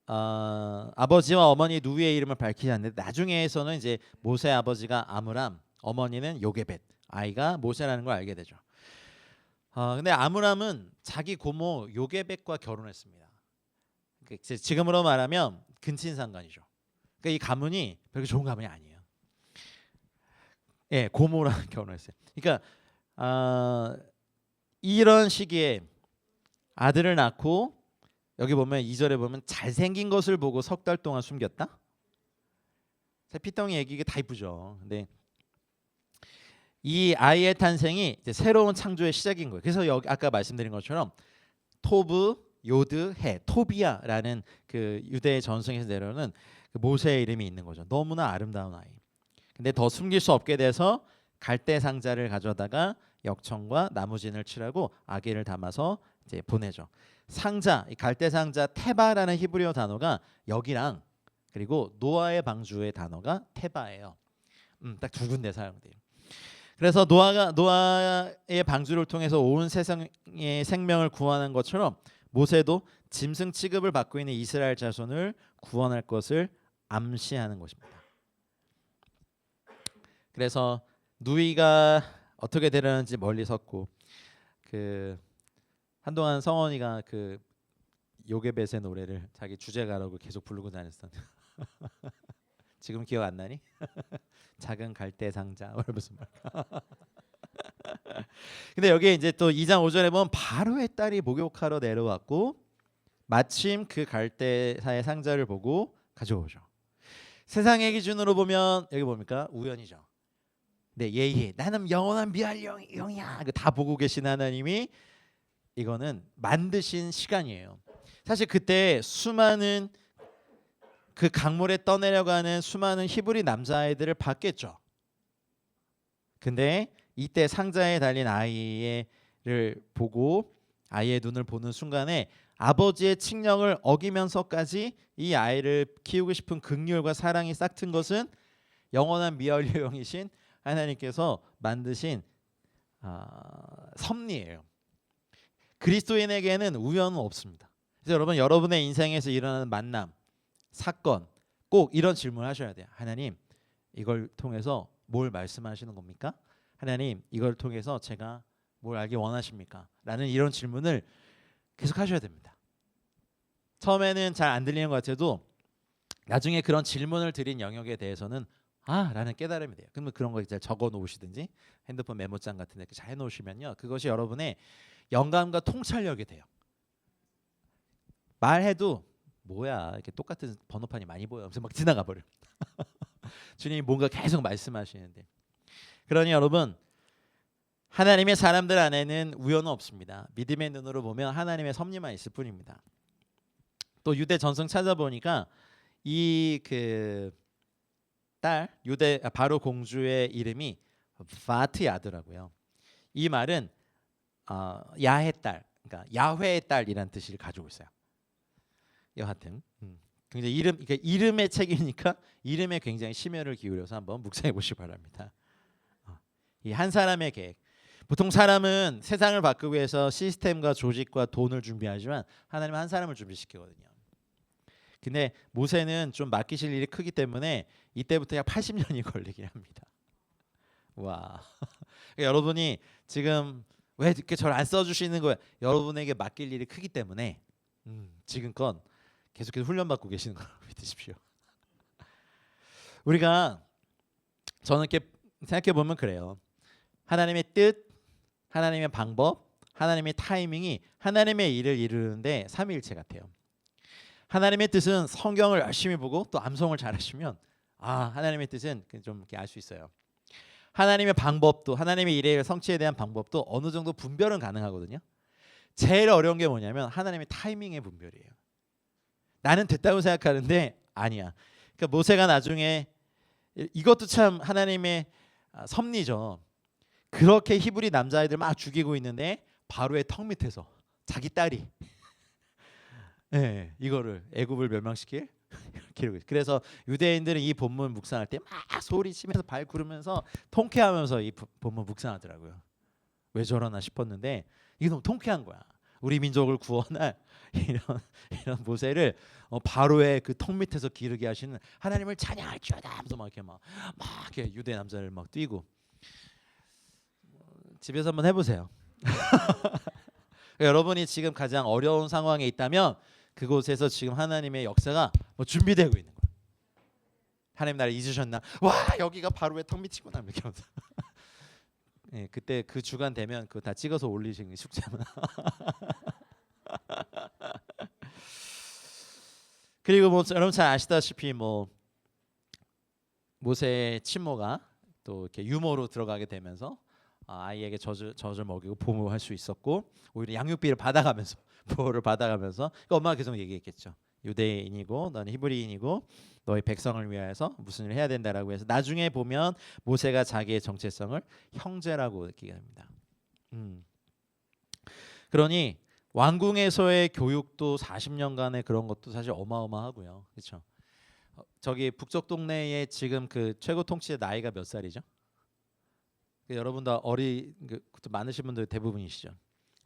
아버지와 어머니 누이의 이름을 밝히지 않는데, 나중에에서는 이제 모세 아버지가 아므람, 어머니는 요게벳, 아이가 모세라는 걸 알게 되죠. 근데 아므람은 자기 고모 요게벳과 결혼했습니다. 지금으로 말하면 근친상간이죠. 그러니까 이 가문이 별로 좋은 가문이 아니에요. 예, 고모랑 결혼했어요. 그러니까 이런 시기에 아들을 낳고, 여기 보면 2절에 보면 잘생긴 것을 보고 석 달 동안 숨겼다. 피덩이 얘기가 다 이쁘죠. 근데 이 아이의 탄생이 이제 새로운 창조의 시작인 거예요. 그래서 여기 아까 말씀드린 것처럼 토브, 요드, 해, 토비아라는 그 유대의 전승에서 내려오는 그 모세의 이름이 있는 거죠. 너무나 아름다운 아이. 근데 더 숨길 수 없게 돼서 갈대 상자를 가져다가 역청과 나무진을 칠하고 아기를 담아서 이제 보내죠. 상자, 이 갈대 상자 테바라는 히브리어 단어가 여기랑, 그리고 노아의 방주의 단어가 테바예요. 딱 두 군데 사용돼요. 그래서 노아의 방주를 통해서 온 세상의 생명을 구원한 것처럼 모세도 짐승 취급을 받고 있는 이스라엘 자손을 구원할 것을 암시하는 것입니다. 그래서 누이가 어떻게 되려는지 멀리 섰고, 그 한동안 성원이가 그 요게벳의 노래를 자기 주제가라고 계속 부르고 다녔던 지금 기억 안 나니? 작은 갈대 상자 무슨 말? 근데 여기 이제 또 2장 5절에 보면 바로의 딸이 목욕하러 내려왔고 마침 그 갈대사의 상자를 보고 가져오죠. 세상의 기준으로 보면 여기 뭡니까? 우연이죠. 네, 예예. 나는 영원한 미알 영이야. 다 보고 계신 하나님이 이거는 만드신 시간이에요. 사실 그때 수많은 그 강물에 떠내려가는 수많은 히브리 남자아이들을 봤겠죠. 근데 이때 상자에 달린 아이를 보고 아이의 눈을 보는 순간에 아버지의 칙령을 어기면서까지 이 아이를 키우고 싶은 긍휼과 사랑이 싹튼 것은 영원한 미활용이신 하나님께서 만드신 섭리예요. 그리스도인에게는 우연은 없습니다. 그래서 여러분, 여러분의 인생에서 일어나는 만남, 사건, 꼭 이런 질문을 하셔야 돼요. 하나님, 이걸 통해서 뭘 말씀하시는 겁니까? 하나님, 이걸 통해서 제가 뭘 알기 원하십니까? 라는 이런 질문을 계속 하셔야 됩니다. 처음에는 잘 안 들리는 것 같아도 나중에 그런 질문을 드린 영역에 대해서는 라는 깨달음이 돼요. 그러면 그런 거 이제 적어 놓으시든지 핸드폰 메모장 같은 데 잘 해놓으시면요, 그것이 여러분의 영감과 통찰력이 돼요. 말해도 뭐야, 이렇게 똑같은 번호판이 많이 보여. 그래서 막 지나가 버려. 주님이 뭔가 계속 말씀하시는데, 그러니 여러분, 하나님의 사람들 안에는 우연은 없습니다. 믿음의 눈으로 보면 하나님의 섭리만 있을 뿐입니다. 또 유대 전승 찾아보니까 이 그 딸 유대 바로 공주의 이름이 바트야드라고요. 이 말은 야의 딸, 그러니까 야훼의 딸이란 뜻을 가지고 있어요. 여하튼 굉장히 그러니까 이름의 책이니까 이름에 굉장히 심혈을 기울여서 한번 묵상해 보시기 바랍니다. 이 한 사람의 계획. 보통 사람은 세상을 바꾸기 위해서 시스템과 조직과 돈을 준비하지만 하나님은 한 사람을 준비시키거든요. 근데 모세는 좀 맡기실 일이 크기 때문에 이때부터 약 80년이 걸리긴 합니다. 와. 여러분이 지금 왜 이렇게 저를 안 써주시는 거예요? 여러분에게 맡길 일이 크기 때문에 지금껏 계속해서 훈련받고 계시는 걸 믿으십시오. 우리가 저는 이렇게 생각해 보면 그래요. 하나님의 뜻, 하나님의 방법, 하나님의 타이밍이 하나님의 일을 이루는데 삼위일체 같아요. 하나님의 뜻은 성경을 열심히 보고 또 암송을 잘하시면 하나님의 뜻은 좀 이렇게 알 수 있어요. 하나님의 방법도 하나님의 일의 성취에 대한 방법도 어느 정도 분별은 가능하거든요. 제일 어려운 게 뭐냐면 하나님의 타이밍의 분별이에요. 나는 됐다고 생각하는데 아니야. 그러니까 모세가 나중에 이것도 참 하나님의 섭리죠. 그렇게 히브리 남자애들 막 죽이고 있는데 바로의 턱 밑에서 자기 딸이 이거를 애굽을 멸망시킬 기록이. 그래서 유대인들은 이 본문 묵상할 때 막 소리치면서 발 구르면서 통쾌하면서 이 본문 묵상하더라고요. 왜 저러나 싶었는데 이게 너무 통쾌한 거야. 우리 민족을 구원할 이런 모세를 바로의 그 턱 밑에서 기르게 하시는 하나님을 찬양할지어다 하면서 막 이렇게 유대 남자를 막 뛰고. 집에서 한번 해보세요. 여러분이 지금 가장 어려운 상황에 있다면 그곳에서 지금 하나님의 역사가 준비되고 있는 거예요. 하나님 나를 잊으셨나? 와 여기가 바로의 턱 밑이구나 이렇게 하면서. 그때 그 주간 되면 그거 다 찍어서 올리시는 숙제만. 그리고 여러분 잘 아시다시피 모세의 친모가 또 이렇게 유모로 들어가게 되면서 아이에게 젖을 먹이고 보호할 수 있었고 오히려 양육비를 받아가면서 보호를 받아가면서 그러니까 엄마가 계속 얘기했겠죠. 유대인이고 너는 히브리인이고 너희 백성을 위하여서 무슨 일을 해야 된다라고 해서 나중에 보면 모세가 자기의 정체성을 형제라고 느끼게 됩니다. 그러니 왕궁에서의 교육도 40년간의 그런 것도 사실 어마어마하고요. 그렇죠? 저기 북쪽 동네에 지금 그 최고 통치의 나이가 몇 살이죠? 여러분 다 많으신 분들 대부분이시죠.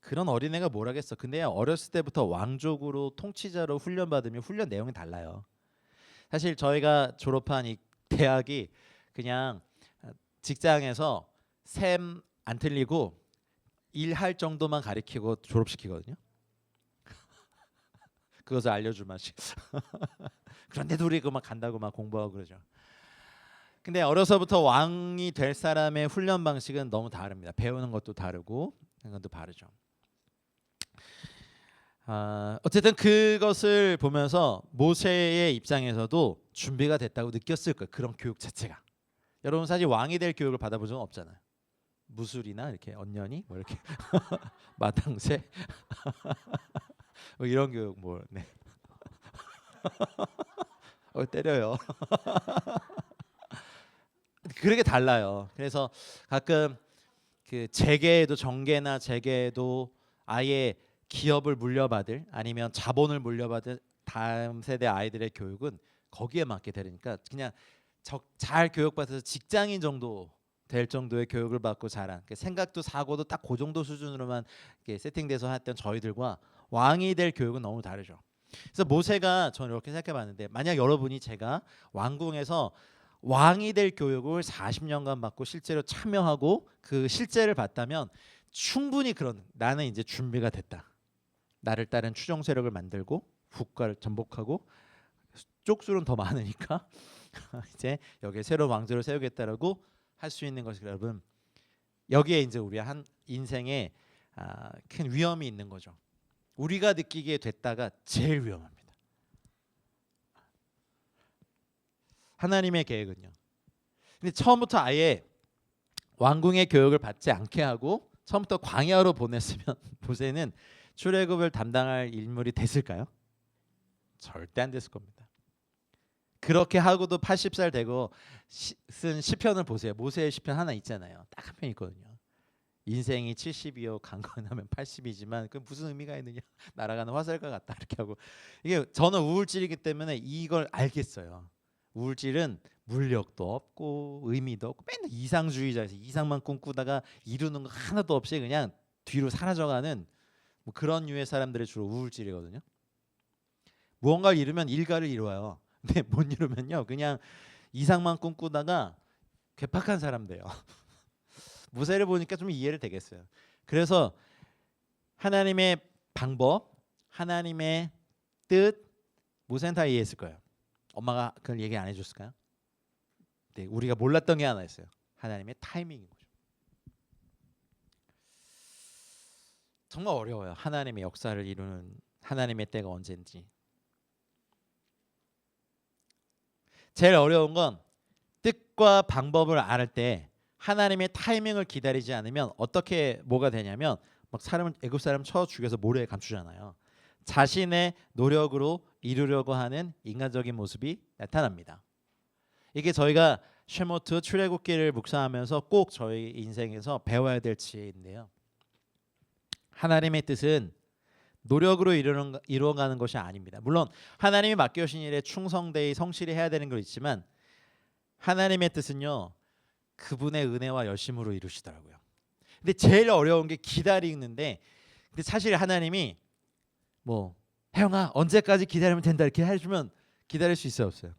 그런 어린애가 뭘 하겠어. 근데 어렸을 때부터 왕족으로 통치자로 훈련받으면 훈련 내용이 달라요. 사실 저희가 졸업한 이 대학이 그냥 직장에서 셈 안 틀리고 일할 정도만 가르치고 졸업시키거든요. 그것을 알려주면 그런데도 우리 막 간다고 막 공부하고 그러죠. 근데 어려서부터 왕이 될 사람의 훈련 방식은 너무 다릅니다. 배우는 것도 다르고 그것도 다르죠. 어쨌든 그것을 보면서 모세의 입장에서도 준비가 됐다고 느꼈을 거예요. 그런 교육 자체가. 여러분 사실 왕이 될 교육을 받아본 적은 없잖아요. 무술이나 이렇게 언년이 이렇게 마당새 이런 교육 네. 때려요. 그렇게 달라요. 그래서 가끔 그 재계에도 정계나 재계에도 아예 기업을 물려받을 아니면 자본을 물려받을 다음 세대 아이들의 교육은 거기에 맞게 되니까 그냥 잘 교육받아서 직장인 정도 될 정도의 교육을 받고 자란 생각도 사고도 딱 그 정도 수준으로만 세팅돼서 했던 저희들과 왕이 될 교육은 너무 다르죠. 그래서 모세가 저는 이렇게 생각해봤는데 만약 여러분이 제가 왕궁에서 왕이 될 교육을 40년간 받고 실제로 참여하고 그 실제를 봤다면 충분히 나는 이제 준비가 됐다. 나를 따른 추종 세력을 만들고 국가를 전복하고 쪽수는 더 많으니까 이제 여기에 새로운 왕조를 세우겠다라고 할 수 있는 것이 여러분 여기에 이제 우리 한 인생에 큰 위험이 있는 거죠. 우리가 느끼기에 됐다가 제일 위험합니다. 하나님의 계획은요. 근데 처음부터 아예 왕궁의 교육을 받지 않게 하고 처음부터 광야로 보냈으면 모세는 출애굽을 담당할 인물이 됐을까요? 절대 안 됐을 겁니다. 그렇게 하고도 80살 되고 쓴 시편을 보세요. 모세의 시편 하나 있잖아요. 딱 한 편 있거든요. 인생이 70이요 강건하면 80이지만 그 무슨 의미가 있느냐. 날아가는 화살과 같다 이렇게 하고 이게 저는 우울질이기 때문에 이걸 알겠어요. 우울질은 물력도 없고 의미도 없고 맨날 이상주의자에서 이상만 꿈꾸다가 이루는 거 하나도 없이 그냥 뒤로 사라져가는 뭐 그런 류의 사람들이 주로 우울질이거든요. 무언가를 이루면 일가를 이루어요. 근데 못 이루면요 그냥 이상만 꿈꾸다가 괴팍한 사람 돼요. 무세를 보니까 좀 이해를 되겠어요. 그래서 하나님의 방법, 하나님의 뜻, 모세는 다 이해했을 거예요. 엄마가 그걸 얘기 안 해줬을까요? 네, 우리가 몰랐던 게 하나 있어요. 하나님의 타이밍인 거죠. 정말 어려워요. 하나님의 역사를 이루는 하나님의 때가 언제인지. 제일 어려운 건 뜻과 방법을 알 때 하나님의 타이밍을 기다리지 않으면 어떻게 뭐가 되냐면 막 사람을 애굽 사람 쳐 죽여서 모래에 감추잖아요. 자신의 노력으로 이루려고 하는 인간적인 모습이 나타납니다. 이게 저희가 쉐모트 출애굽기를 묵상하면서 꼭 저희 인생에서 배워야 될 지혜인데요. 하나님의 뜻은 노력으로 이루어가는 것이 아닙니다. 물론 하나님이 맡겨주신 일에 충성되이 성실히 해야 되는 거 있지만 하나님의 뜻은요 그분의 은혜와 열심으로 이루시더라고요. 근데 제일 어려운 게 기다리는데 근데 사실 하나님이 뭐 혜영아 언제까지 기다리면 된다 이렇게 해주면 기다릴 수 있어요 없어요?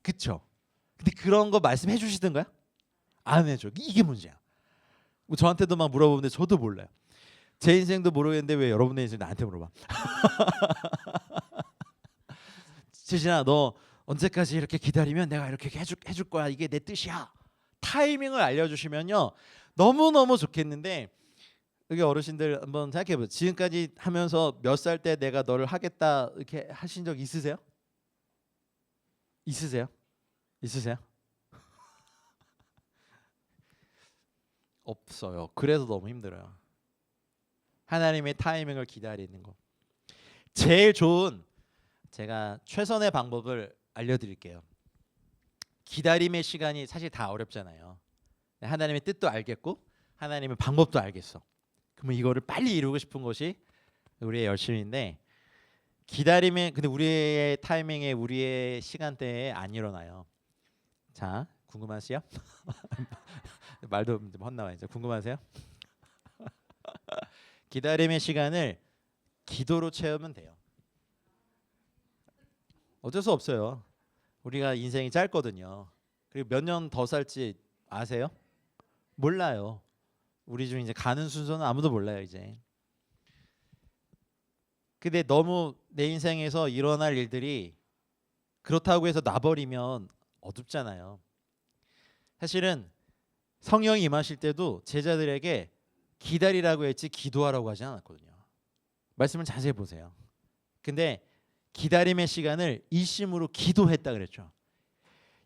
그쵸? 근데 그런 거 말씀해 주시던가요? 안 해줘. 이게 문제야. 뭐 저한테도 막 물어보는데 저도 몰라요. 제 인생도 모르겠는데 왜 여러분의 인생 나한테 물어봐? 지진아 너 언제까지 이렇게 기다리면 내가 이렇게 해줄 거야. 이게 내 뜻이야. 타이밍을 알려주시면요 너무너무 좋겠는데 여기 어르신들 한번 생각해보세요. 지금까지 하면서 몇 살 때 내가 너를 하겠다 이렇게 하신 적 있으세요? 있으세요? 있으세요? 없어요. 그래서 너무 힘들어요. 하나님의 타이밍을 기다리는 거. 제일 좋은 제가 최선의 방법을 알려드릴게요. 기다림의 시간이 사실 다 어렵잖아요. 하나님의 뜻도 알겠고 하나님의 방법도 알겠어. 그러면 이거를 빨리 이루고 싶은 것이 우리의 열심인데 기다림에 근데 우리의 타이밍에 우리의 시간대에 안 일어나요. 자 궁금하세요? 말도 좀 헛나와요. 궁금하세요? 기다림의 시간을 기도로 채우면 돼요. 어쩔 수 없어요. 우리가 인생이 짧거든요. 그리고 몇 년 더 살지 아세요? 몰라요. 우리 중 이제 가는 순서는 아무도 몰라요 이제. 근데 너무 내 인생에서 일어날 일들이 그렇다고 해서 놔버리면 어둡잖아요. 사실은 성령이 임하실 때도 제자들에게 기다리라고 했지 기도하라고 하지 않았거든요. 말씀을 자세히 보세요. 근데 기다림의 시간을 일심으로 기도했다 그랬죠.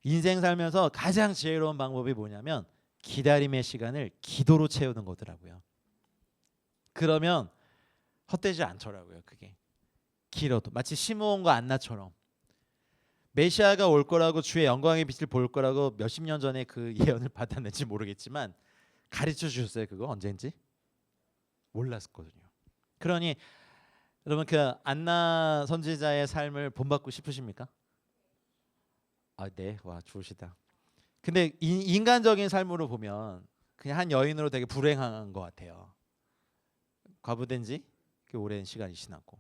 인생 살면서 가장 지혜로운 방법이 뭐냐면 기다림의 시간을 기도로 채우는 거더라고요. 그러면 헛되지 않더라고요. 그게 길어도 마치 시므온과 안나처럼 메시아가 올 거라고 주의 영광의 빛을 볼 거라고 몇십 년 전에 그 예언을 받았는지 모르겠지만 가르쳐 주셨어요. 그거 언제인지 몰랐거든요. 그러니 여러분 그 안나 선지자의 삶을 본받고 싶으십니까? 아, 네. 와, 좋으시다. 근데 인간적인 삶으로 보면 그냥 한 여인으로 되게 불행한 것 같아요. 과부된 지 꽤 오랜 시간이 지났고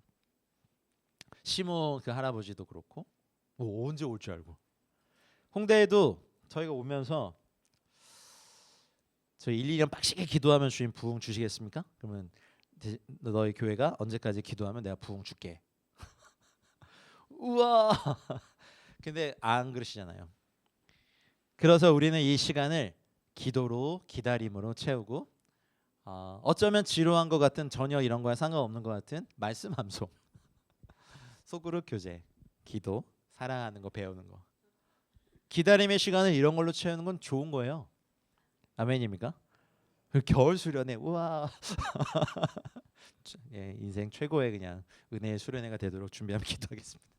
시모 그 할아버지도 그렇고 뭐 언제 올 줄 알고 홍대에도 저희가 오면서 저희 1, 2년 빡시게 기도하면 주님 부흥 주시겠습니까? 그러면 너희 교회가 언제까지 기도하면 내가 부흥 줄게. 우와. 근데 안 그러시잖아요. 그래서 우리는 이 시간을 기도로 기다림으로 채우고 어쩌면 지루한 것 같은 전혀 이런 거와 상관없는 것 같은 말씀 함송 소그룹 교제 기도 사랑하는 거 배우는 거 기다림의 시간을 이런 걸로 채우는 건 좋은 거예요. 아멘입니까? 겨울 수련회 우와 예, 인생 최고의 그냥 은혜의 수련회가 되도록 준비하면 기도하겠습니다.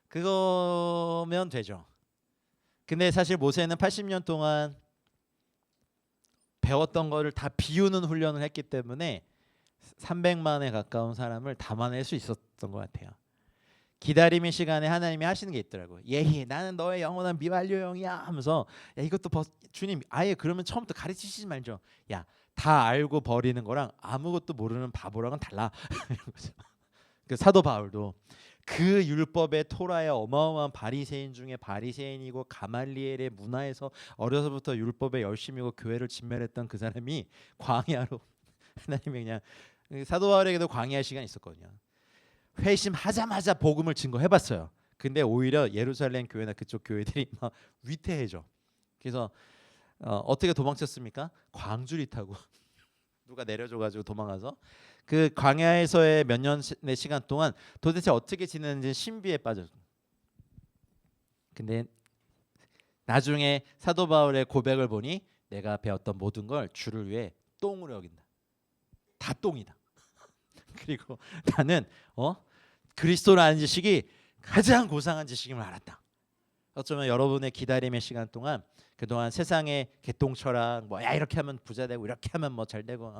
그거면 되죠. 근데 사실 모세는 80년 동안 배웠던 거를 다 비우는 훈련을 했기 때문에 300만에 가까운 사람을 담아낼 수 있었던 것 같아요. 기다림의 시간에 하나님이 하시는 게 있더라고요. 예히 나는 너의 영원한 미완료형이야 하면서 야 이것도 주님 아예 그러면 처음부터 가르치시지 말죠. 야 다 알고 버리는 거랑 아무것도 모르는 바보랑은 달라. 이런 거죠. 그 사도 바울도 그 율법의 토라의 어마어마한 바리새인 중에 바리새인이고 가말리엘의 문화에서 어려서부터 율법에 열심이고 교회를 진멸했던 그 사람이 광야로 하나님이 그냥 사도 바울에게도 광야 시간이 있었거든요. 회심하자마자 복음을 증거해봤어요. 근데 오히려 예루살렘 교회나 그쪽 교회들이 막 위태해져. 그래서 어떻게 도망쳤습니까? 광주리 타고 누가 내려줘가지고 도망가서 그 광야에서의 몇 년의 시간 동안 도대체 어떻게 지내는지 신비에 빠졌어. 근데 나중에 사도 바울의 고백을 보니 내가 배웠던 모든 걸 주를 위해 똥으로 여긴다. 다 똥이다. 그리고 나는 그리스도라는 지식이 가장 고상한 지식임을 알았다. 어쩌면 여러분의 기다림의 시간 동안 그동안 세상의 개똥철학 뭐야 이렇게 하면 부자 되고 이렇게 하면 뭐 잘 되고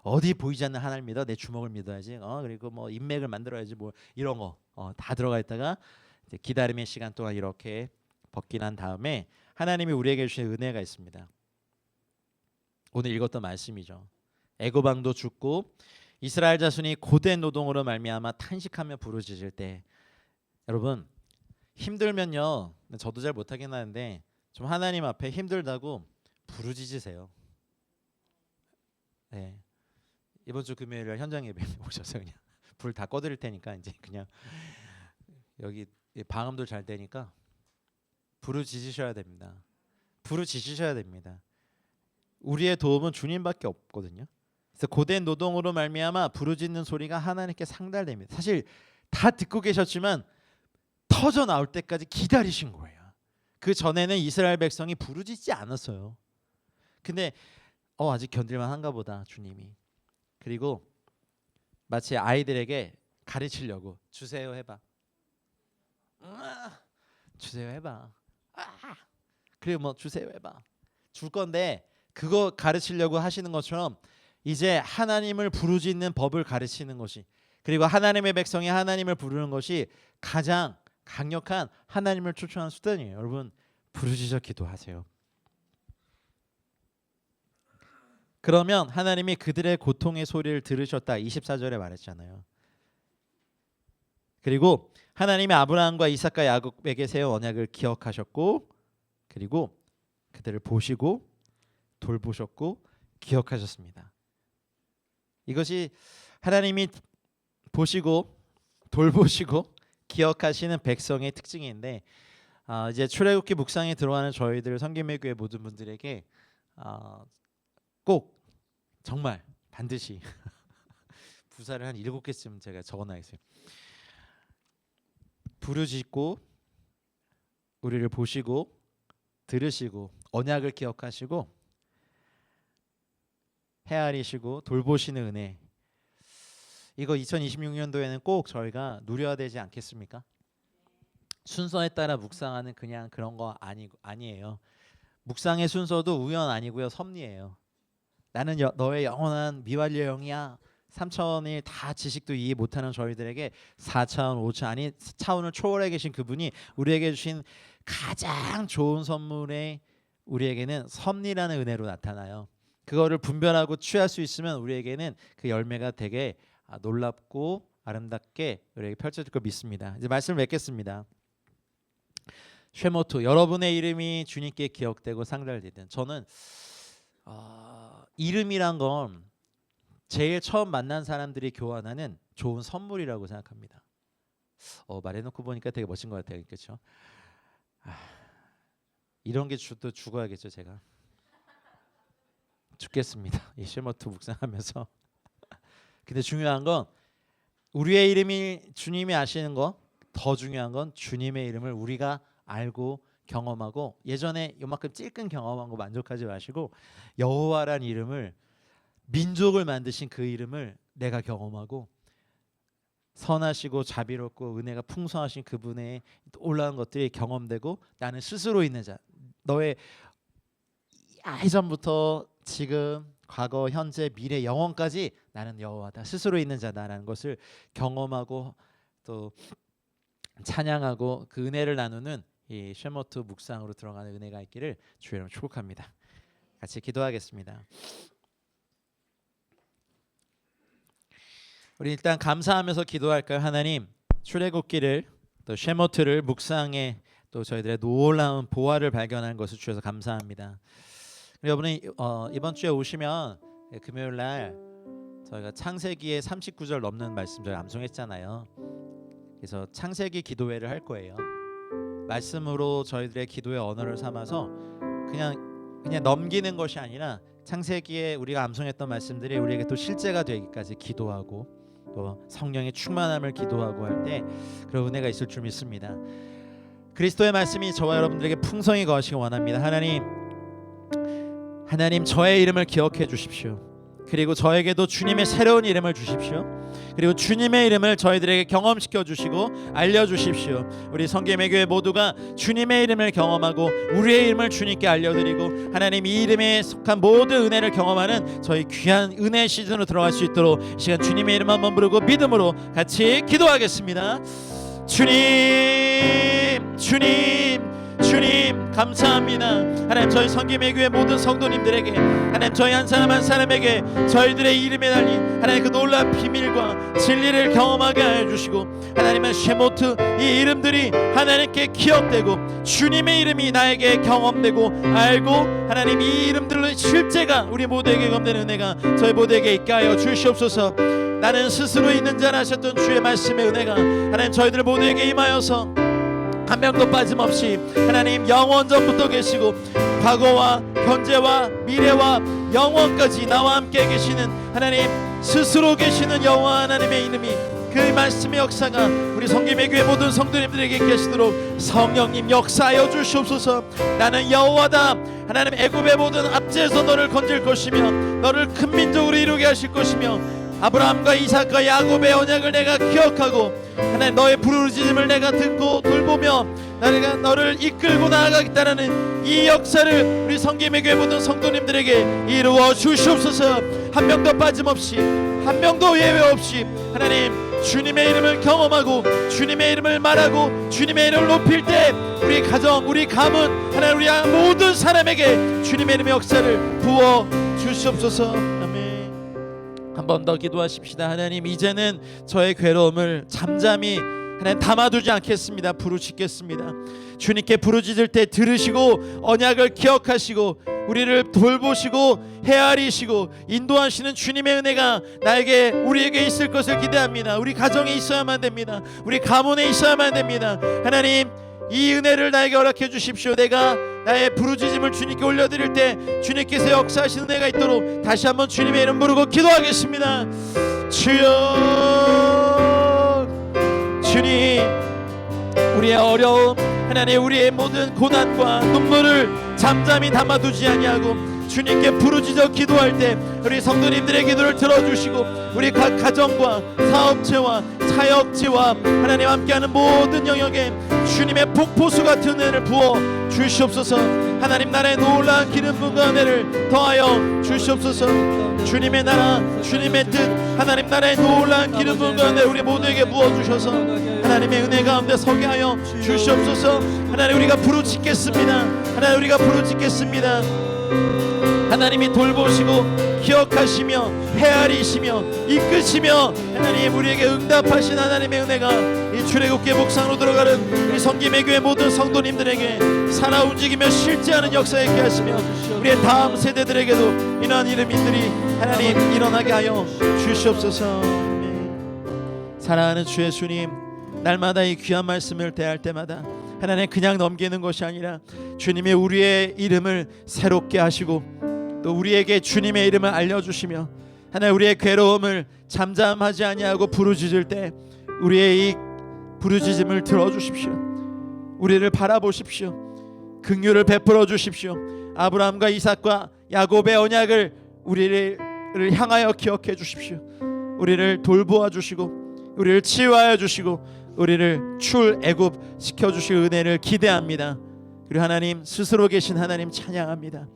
어디 보이지 않는 하나님 믿어 내 주먹을 믿어야지 그리고 뭐 인맥을 만들어야지 뭐 이런 거 다 들어가 있다가 이제 기다림의 시간 동안 이렇게 벗기난 다음에 하나님이 우리에게 주신 은혜가 있습니다. 오늘 읽었던 말씀이죠. 애고방도 죽고 이스라엘 자손이 고된 노동으로 말미암아 탄식하며 부르짖을 때 여러분 힘들면요 저도 잘 못하긴 하는데 좀 하나님 앞에 힘들다고 부르짖으세요. 네. 이번 주 금요일에 현장 예배 오셔서 그냥 불 다 꺼드릴 테니까 이제 그냥 여기 방음도 잘 되니까 부르짖으셔야 됩니다. 부르짖으셔야 됩니다. 우리의 도움은 주님밖에 없거든요. 그래서 고된 노동으로 말미암아 부르짖는 소리가 하나님께 상달됩니다. 사실 다 듣고 계셨지만 터져 나올 때까지 기다리신 거예요. 그 전에는 이스라엘 백성이 부르짖지 않았어요. 근데 아직 견딜만 한가 보다 주님이. 그리고 마치 아이들에게 가르치려고 주세요 해봐. 주세요 해봐. 그리고 뭐 주세요 해봐. 줄 건데 그거 가르치려고 하시는 것처럼 이제 하나님을 부르짖는 법을 가르치는 것이 그리고 하나님의 백성이 하나님을 부르는 것이 가장 강력한 하나님을 초청하는 수단이에요. 여러분 부르짖어 기도하세요. 그러면 하나님이 그들의 고통의 소리를 들으셨다 24절에 말했잖아요. 그리고 하나님이 아브라함과 이삭과 야곱에게 세운 언약을 기억하셨고 그리고 그들을 보시고 돌보셨고 기억하셨습니다. 이것이 하나님이 보시고 돌보시고 기억하시는 백성의 특징인데 이제 출애굽기 묵상에 들어가는 저희들 성김의교회 모든 분들에게 꼭 정말 반드시 부사를 한 7개쯤 제가 적어놔있어요. 부르짖고 우리를 보시고 들으시고 언약을 기억하시고 헤아리시고 돌보시는 은혜 이거 2026년도에는 꼭 저희가 누려야 되지 않겠습니까? 순서에 따라 묵상하는 그냥 그런 거 아니에요. 묵상의 순서도 우연 아니고요. 섭리예요. 나는 너의 영원한 미완료형이야. 3차원의 다 지식도 이해 못하는 저희들에게 4차원, 5차원 아니 차원을 초월해 계신 그분이 우리에게 주신 가장 좋은 선물에 우리에게는 섭리라는 은혜로 나타나요. 그거를 분별하고 취할 수 있으면 우리에게는 그 열매가 되게 놀랍고 아름답게 우리에게 펼쳐질 걸 믿습니다. 이제 말씀을 맺겠습니다. 쉐모토 여러분의 이름이 주님께 기억되고 상달되든 저는 이름이란 건 제일 처음 만난 사람들이 교환하는 좋은 선물이라고 생각합니다. 말해놓고 보니까 되게 멋진 것 같아요. 그렇죠? 이런 게 또 죽어야겠죠. 제가 죽겠습니다. 이 쉐모토 묵상하면서 근데 중요한 건 우리의 이름이 주님이 아시는 거 더 중요한 건 주님의 이름을 우리가 알고 경험하고 예전에 요만큼 찔끔 경험한 거 만족하지 마시고 여호와란 이름을 민족을 만드신 그 이름을 내가 경험하고 선하시고 자비롭고 은혜가 풍성하신 그분의 올라온 것들이 경험되고 나는 스스로 있는 자 너의 이전부터 지금 과거 현재 미래 영원까지 나는 여호와다 스스로 있는 자다라는 것을 경험하고 또 찬양하고 그 은혜를 나누는 이 쉐모트 묵상으로 들어가는 은혜가 있기를 주의 이름으로 축복합니다. 같이 기도하겠습니다. 우리 일단 감사하면서 기도할까요? 하나님, 출애굽기를 또 쉐모트를 묵상해 또 저희들의 놀라운 보화를 발견한 것을 주셔서 감사합니다. 여러분이 이번 주에 오시면 금요일 날 저희가 창세기의 39절 넘는 말씀 저희 암송했잖아요. 그래서 창세기 기도회를 할 거예요. 말씀으로 저희들의 기도의 언어를 삼아서 그냥 넘기는 것이 아니라 창세기에 우리가 암송했던 말씀들이 우리에게 또 실제가 되기까지 기도하고 또 성령의 충만함을 기도하고 할 때 그런 은혜가 있을 줄 믿습니다. 그리스도의 말씀이 저와 여러분들에게 풍성히 거하시기 원합니다. 하나님 저의 이름을 기억해 주십시오. 그리고 저에게도 주님의 새로운 이름을 주십시오. 그리고 주님의 이름을 저희들에게 경험시켜 주시고 알려주십시오. 우리 성김의 교회 모두가 주님의 이름을 경험하고 우리의 이름을 주님께 알려드리고 하나님 이 이름에 속한 모든 은혜를 경험하는 저희 귀한 은혜 시즌으로 들어갈 수 있도록 이 시간 주님의 이름 한번 부르고 믿음으로 같이 기도하겠습니다. 주님 감사합니다. 하나님 저희 성김의 교회 모든 성도님들에게 하나님 저희 한 사람 한 사람에게 저희들의 이름에 달린 하나님 그 놀라운 비밀과 진리를 경험하게 해주시고 하나님의 쉐모트 이 이름들이 하나님께 기억되고 주님의 이름이 나에게 경험되고 알고 하나님 이 이름들의 실제가 우리 모두에게 경험되는 은혜가 저희 모두에게 있게 하여 주시옵소서. 나는 스스로 있는 자라 하셨던 주의 말씀의 은혜가 하나님 저희들 모두에게 임하여서 한 명도 빠짐없이 하나님 영원전부터 계시고 과거와 현재와 미래와 영원까지 나와 함께 계시는 하나님 스스로 계시는 여호와 하나님의 이름이 그 말씀의 역사가 우리 성김의 교회 모든 성도님들에게 계시도록 성령님 역사하여 주시옵소서. 나는 여호와다. 하나님 애굽의 모든 압제에서 너를 건질 것이며 너를 큰 민족으로 이루게 하실 것이며 아브라함과 이삭과 야곱의 언약을 내가 기억하고 하나님 너의 부르짖음을 내가 듣고 돌보며 내가 너를 이끌고 나아가겠다는 이 역사를 우리 성김의 교회 모든 성도님들에게 이루어 주시옵소서. 한 명도 빠짐없이 한 명도 예외 없이 하나님 주님의 이름을 경험하고 주님의 이름을 말하고 주님의 이름을 높일 때 우리 가정 우리 가문 하나님 우리 모든 사람에게 주님의 이름의 역사를 부어 주시옵소서. 한 번 더 기도하십시다. 하나님 이제는 저의 괴로움을 잠잠히 하나님 담아두지 않겠습니다. 부르짖겠습니다. 주님께 부르짖을 때 들으시고 언약을 기억하시고 우리를 돌보시고 헤아리시고 인도하시는 주님의 은혜가 나에게 우리에게 있을 것을 기대합니다. 우리 가정에 있어야만 됩니다. 우리 가문에 있어야만 됩니다. 하나님 이 은혜를 나에게 허락해 주십시오. 내가 나의 부르짖음을 주님께 올려드릴 때 주님께서 역사하시는 은혜가 있도록 다시 한번 주님의 이름 부르고 기도하겠습니다. 주여 주님 우리의 어려움 하나님 우리의 모든 고난과 눈물을 잠잠히 담아두지 아니하고 주님께 부르짖어 기도할 때 우리 성도님들의 기도를 들어주시고 우리 각 가정과 사업체와 사역체와 하나님 함께하는 모든 영역에 주님의 폭포수 같은 은혜를 부어 주시옵소서. 하나님 나라의 놀라운 기름 부음과 은혜를 더하여 주시옵소서. 주님의 나라 주님의 뜻 하나님 나라의 놀라운 기름 부음과 은혜 우리 모두에게 부어 주셔서 하나님의 은혜 가운데 서게 하여 주시옵소서. 하나님 우리가 부르짖겠습니다. 하나님 우리가 부르짖겠습니다. 하나님이 돌보시고 기억하시며 헤아리시며 이끄시며 하나님 우리에게 응답하신 하나님의 은혜가 이 출애굽기 목상으로 들어가는 우리 성김의 교회 모든 성도님들에게 살아 움직이며 실제하는 역사에 있게 하시며 우리의 다음 세대들에게도 이러한 이름들이 하나님 일어나게 하여 주시옵소서. 사랑하는 주 예수님 날마다 이 귀한 말씀을 대할 때마다 하나님 그냥 넘기는 것이 아니라 주님이 우리의 이름을 새롭게 하시고 또 우리에게 주님의 이름을 알려주시며 하나님 우리의 괴로움을 잠잠하지 아니하고 부르짖을 때 우리의 이 부르짖음을 들어주십시오. 우리를 바라보십시오. 긍휼을 베풀어 주십시오. 아브라함과 이삭과 야곱의 언약을 우리를 향하여 기억해 주십시오. 우리를 돌보아 주시고 우리를 치유하여 주시고 우리를 출애굽 시켜주실 은혜를 기대합니다. 그리고 하나님 스스로 계신 하나님 찬양합니다.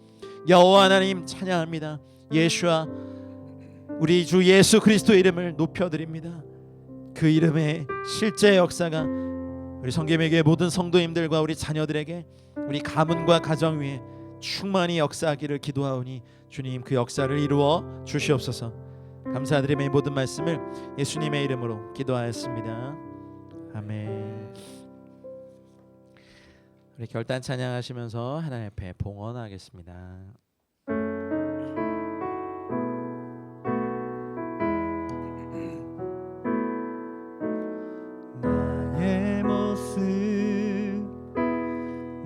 여호와 하나님 찬양합니다. 예수와 우리 주 예수 그리스도 이름을 높여드립니다. 그 이름의 실제 역사가 우리 성김에게 모든 성도님들과 우리 자녀들에게 우리 가문과 가정 위에 충만히 역사하기를 기도하오니 주님 그 역사를 이루어 주시옵소서. 감사드리며 이 모든 말씀을 예수님의 이름으로 기도하였습니다. 아멘. 우리 결단 찬양하시면서 하나님 앞에 봉헌하겠습니다. 나의 모습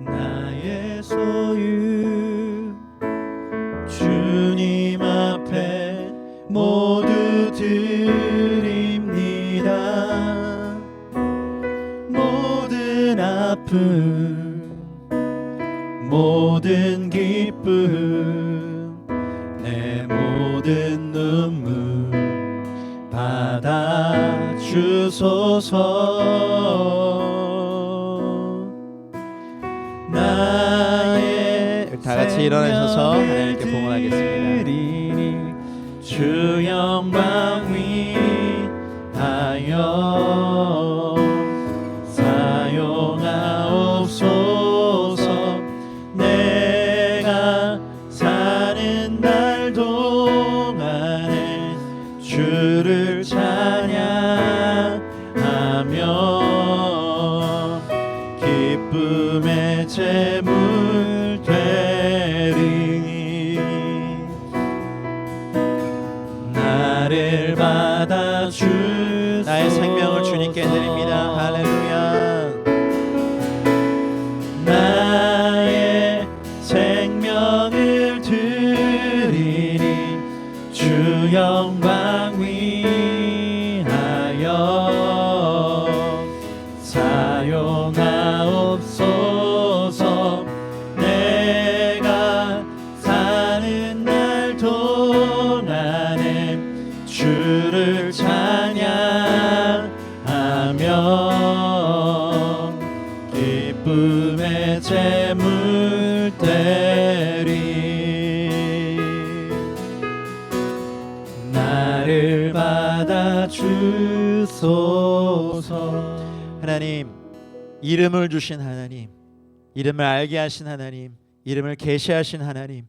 나의 소유 주님 앞에 모두 드립니다. 모든 아픔 모든 기쁨 내 모든 눈물 받아주소서. 나의 다 같이 일어나셔서 하나님께 봉헌하겠습니다. 주 영광 위하여 사용하옵소서. 내가 사는 날 동안에 주를 찬양하며 기쁨의 제물 되리니 나를 받아주소서. 나의 생명을 주님께 드립니다. 할렐루야. 나의 생명을 드리니 주 영광 위하여 사용하옵소서. 내가 사는 날 동안에 주를 찬양하며 기쁨의 제물 되리 나를 받아주소서. 하나님, 이름을 주신 하나님, 이름을 알게 하신 하나님, 이름을 계시하신 하나님,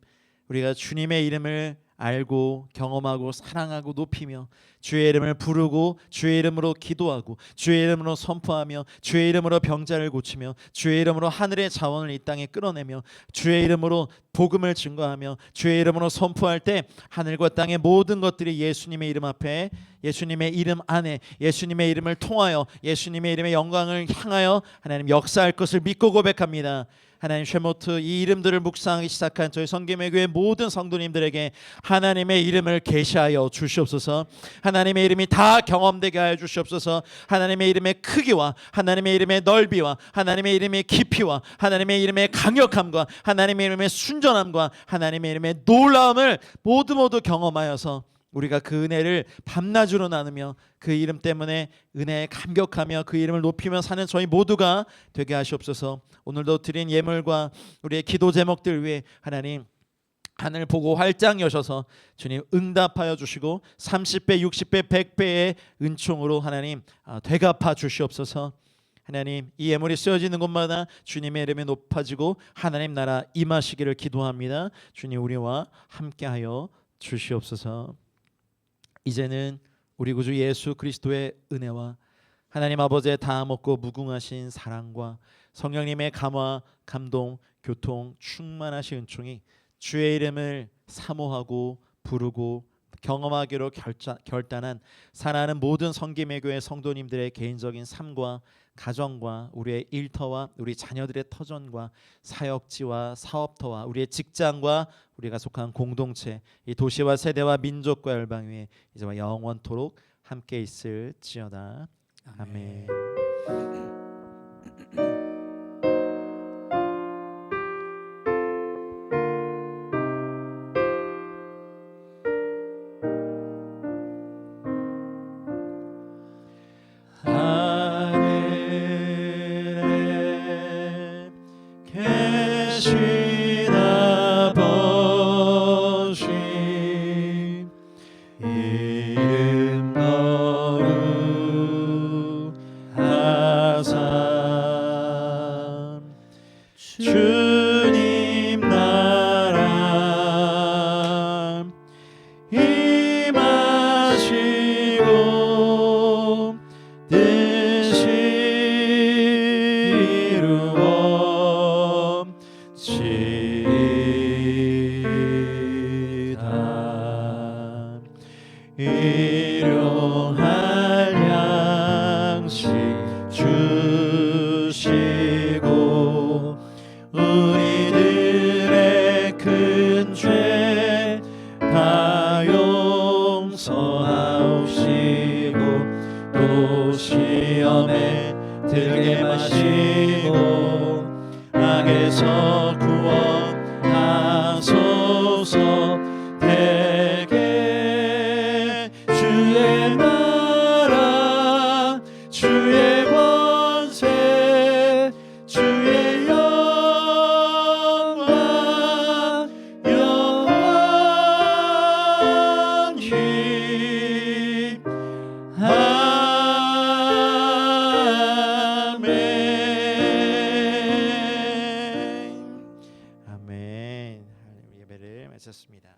우리가 주님의 이름을 알고 경험하고 사랑하고 높이며 주의 이름을 부르고 주의 이름으로 기도하고 주의 이름으로 선포하며 주의 이름으로 병자를 고치며 주의 이름으로 하늘의 자원을 이 땅에 끌어내며 주의 이름으로 복음을 증거하며 주의 이름으로 선포할 때 하늘과 땅의 모든 것들이 예수님의 이름 앞에, 예수님의 이름 안에, 예수님의 이름을 통하여 예수님의 이름의 영광을 향하여 하나님 역사할 것을 믿고 고백합니다. 하나님, 쉐모트 이 이름들을 묵상하기 시작한 저희 성김의 교회 모든 성도님들에게 하나님의 이름을 계시하여 주시옵소서. 하나님의 이름이 다 경험되게 하여 주시옵소서. 하나님의 이름의 크기와 하나님의 이름의 넓이와 하나님의 이름의 깊이와 하나님의 이름의 강력함과 하나님의 이름의 순전함과 하나님의 이름의 놀라움을 모두 경험하여서 우리가 그 은혜를 밤낮으로 나누며 그 이름 때문에 은혜에 감격하며 그 이름을 높이며 사는 저희 모두가 되게 하시옵소서. 오늘도 드린 예물과 우리의 기도 제목들 위해 하나님 하늘 보고 활짝 여셔서 주님 응답하여 주시고 30배, 60배, 100배의 은총으로 하나님 되갚아 주시옵소서. 하나님, 이 예물이 쓰여지는 곳마다 주님의 이름이 높아지고 하나님 나라 임하시기를 기도합니다. 주님, 우리와 함께하여 주시옵소서. 이제는 우리 구주 예수 그리스도의 은혜와 하나님 아버지의 다함 없고 무궁하신 사랑과 성령님의 감화, 감동, 교통, 충만하신 은총이 주의 이름을 사모하고 부르고 경험하기로 결단한 사랑하는 모든 성김의 교회 성도님들의 개인적인 삶과 가정과 우리의 일터와 우리 자녀들의 터전과 사역지와 사업터와 우리의 직장과 우리가 속한 공동체, 이 도시와 세대와 민족과 열방 위에 이제와 영원토록 함께 있을지어다. 아멘. 하늘에 계신 아버지 이름 거룩하시옵소서. 일용할 양식 주시고 우리들의 큰 죄 다 용서하옵시고 또 시험에 들게 마시고 악에서 구원하소서. 대개 주의 나라 주의 권세 주의 영광 영원히 아멘. 아멘. 하나님 예배를 마쳤습니다.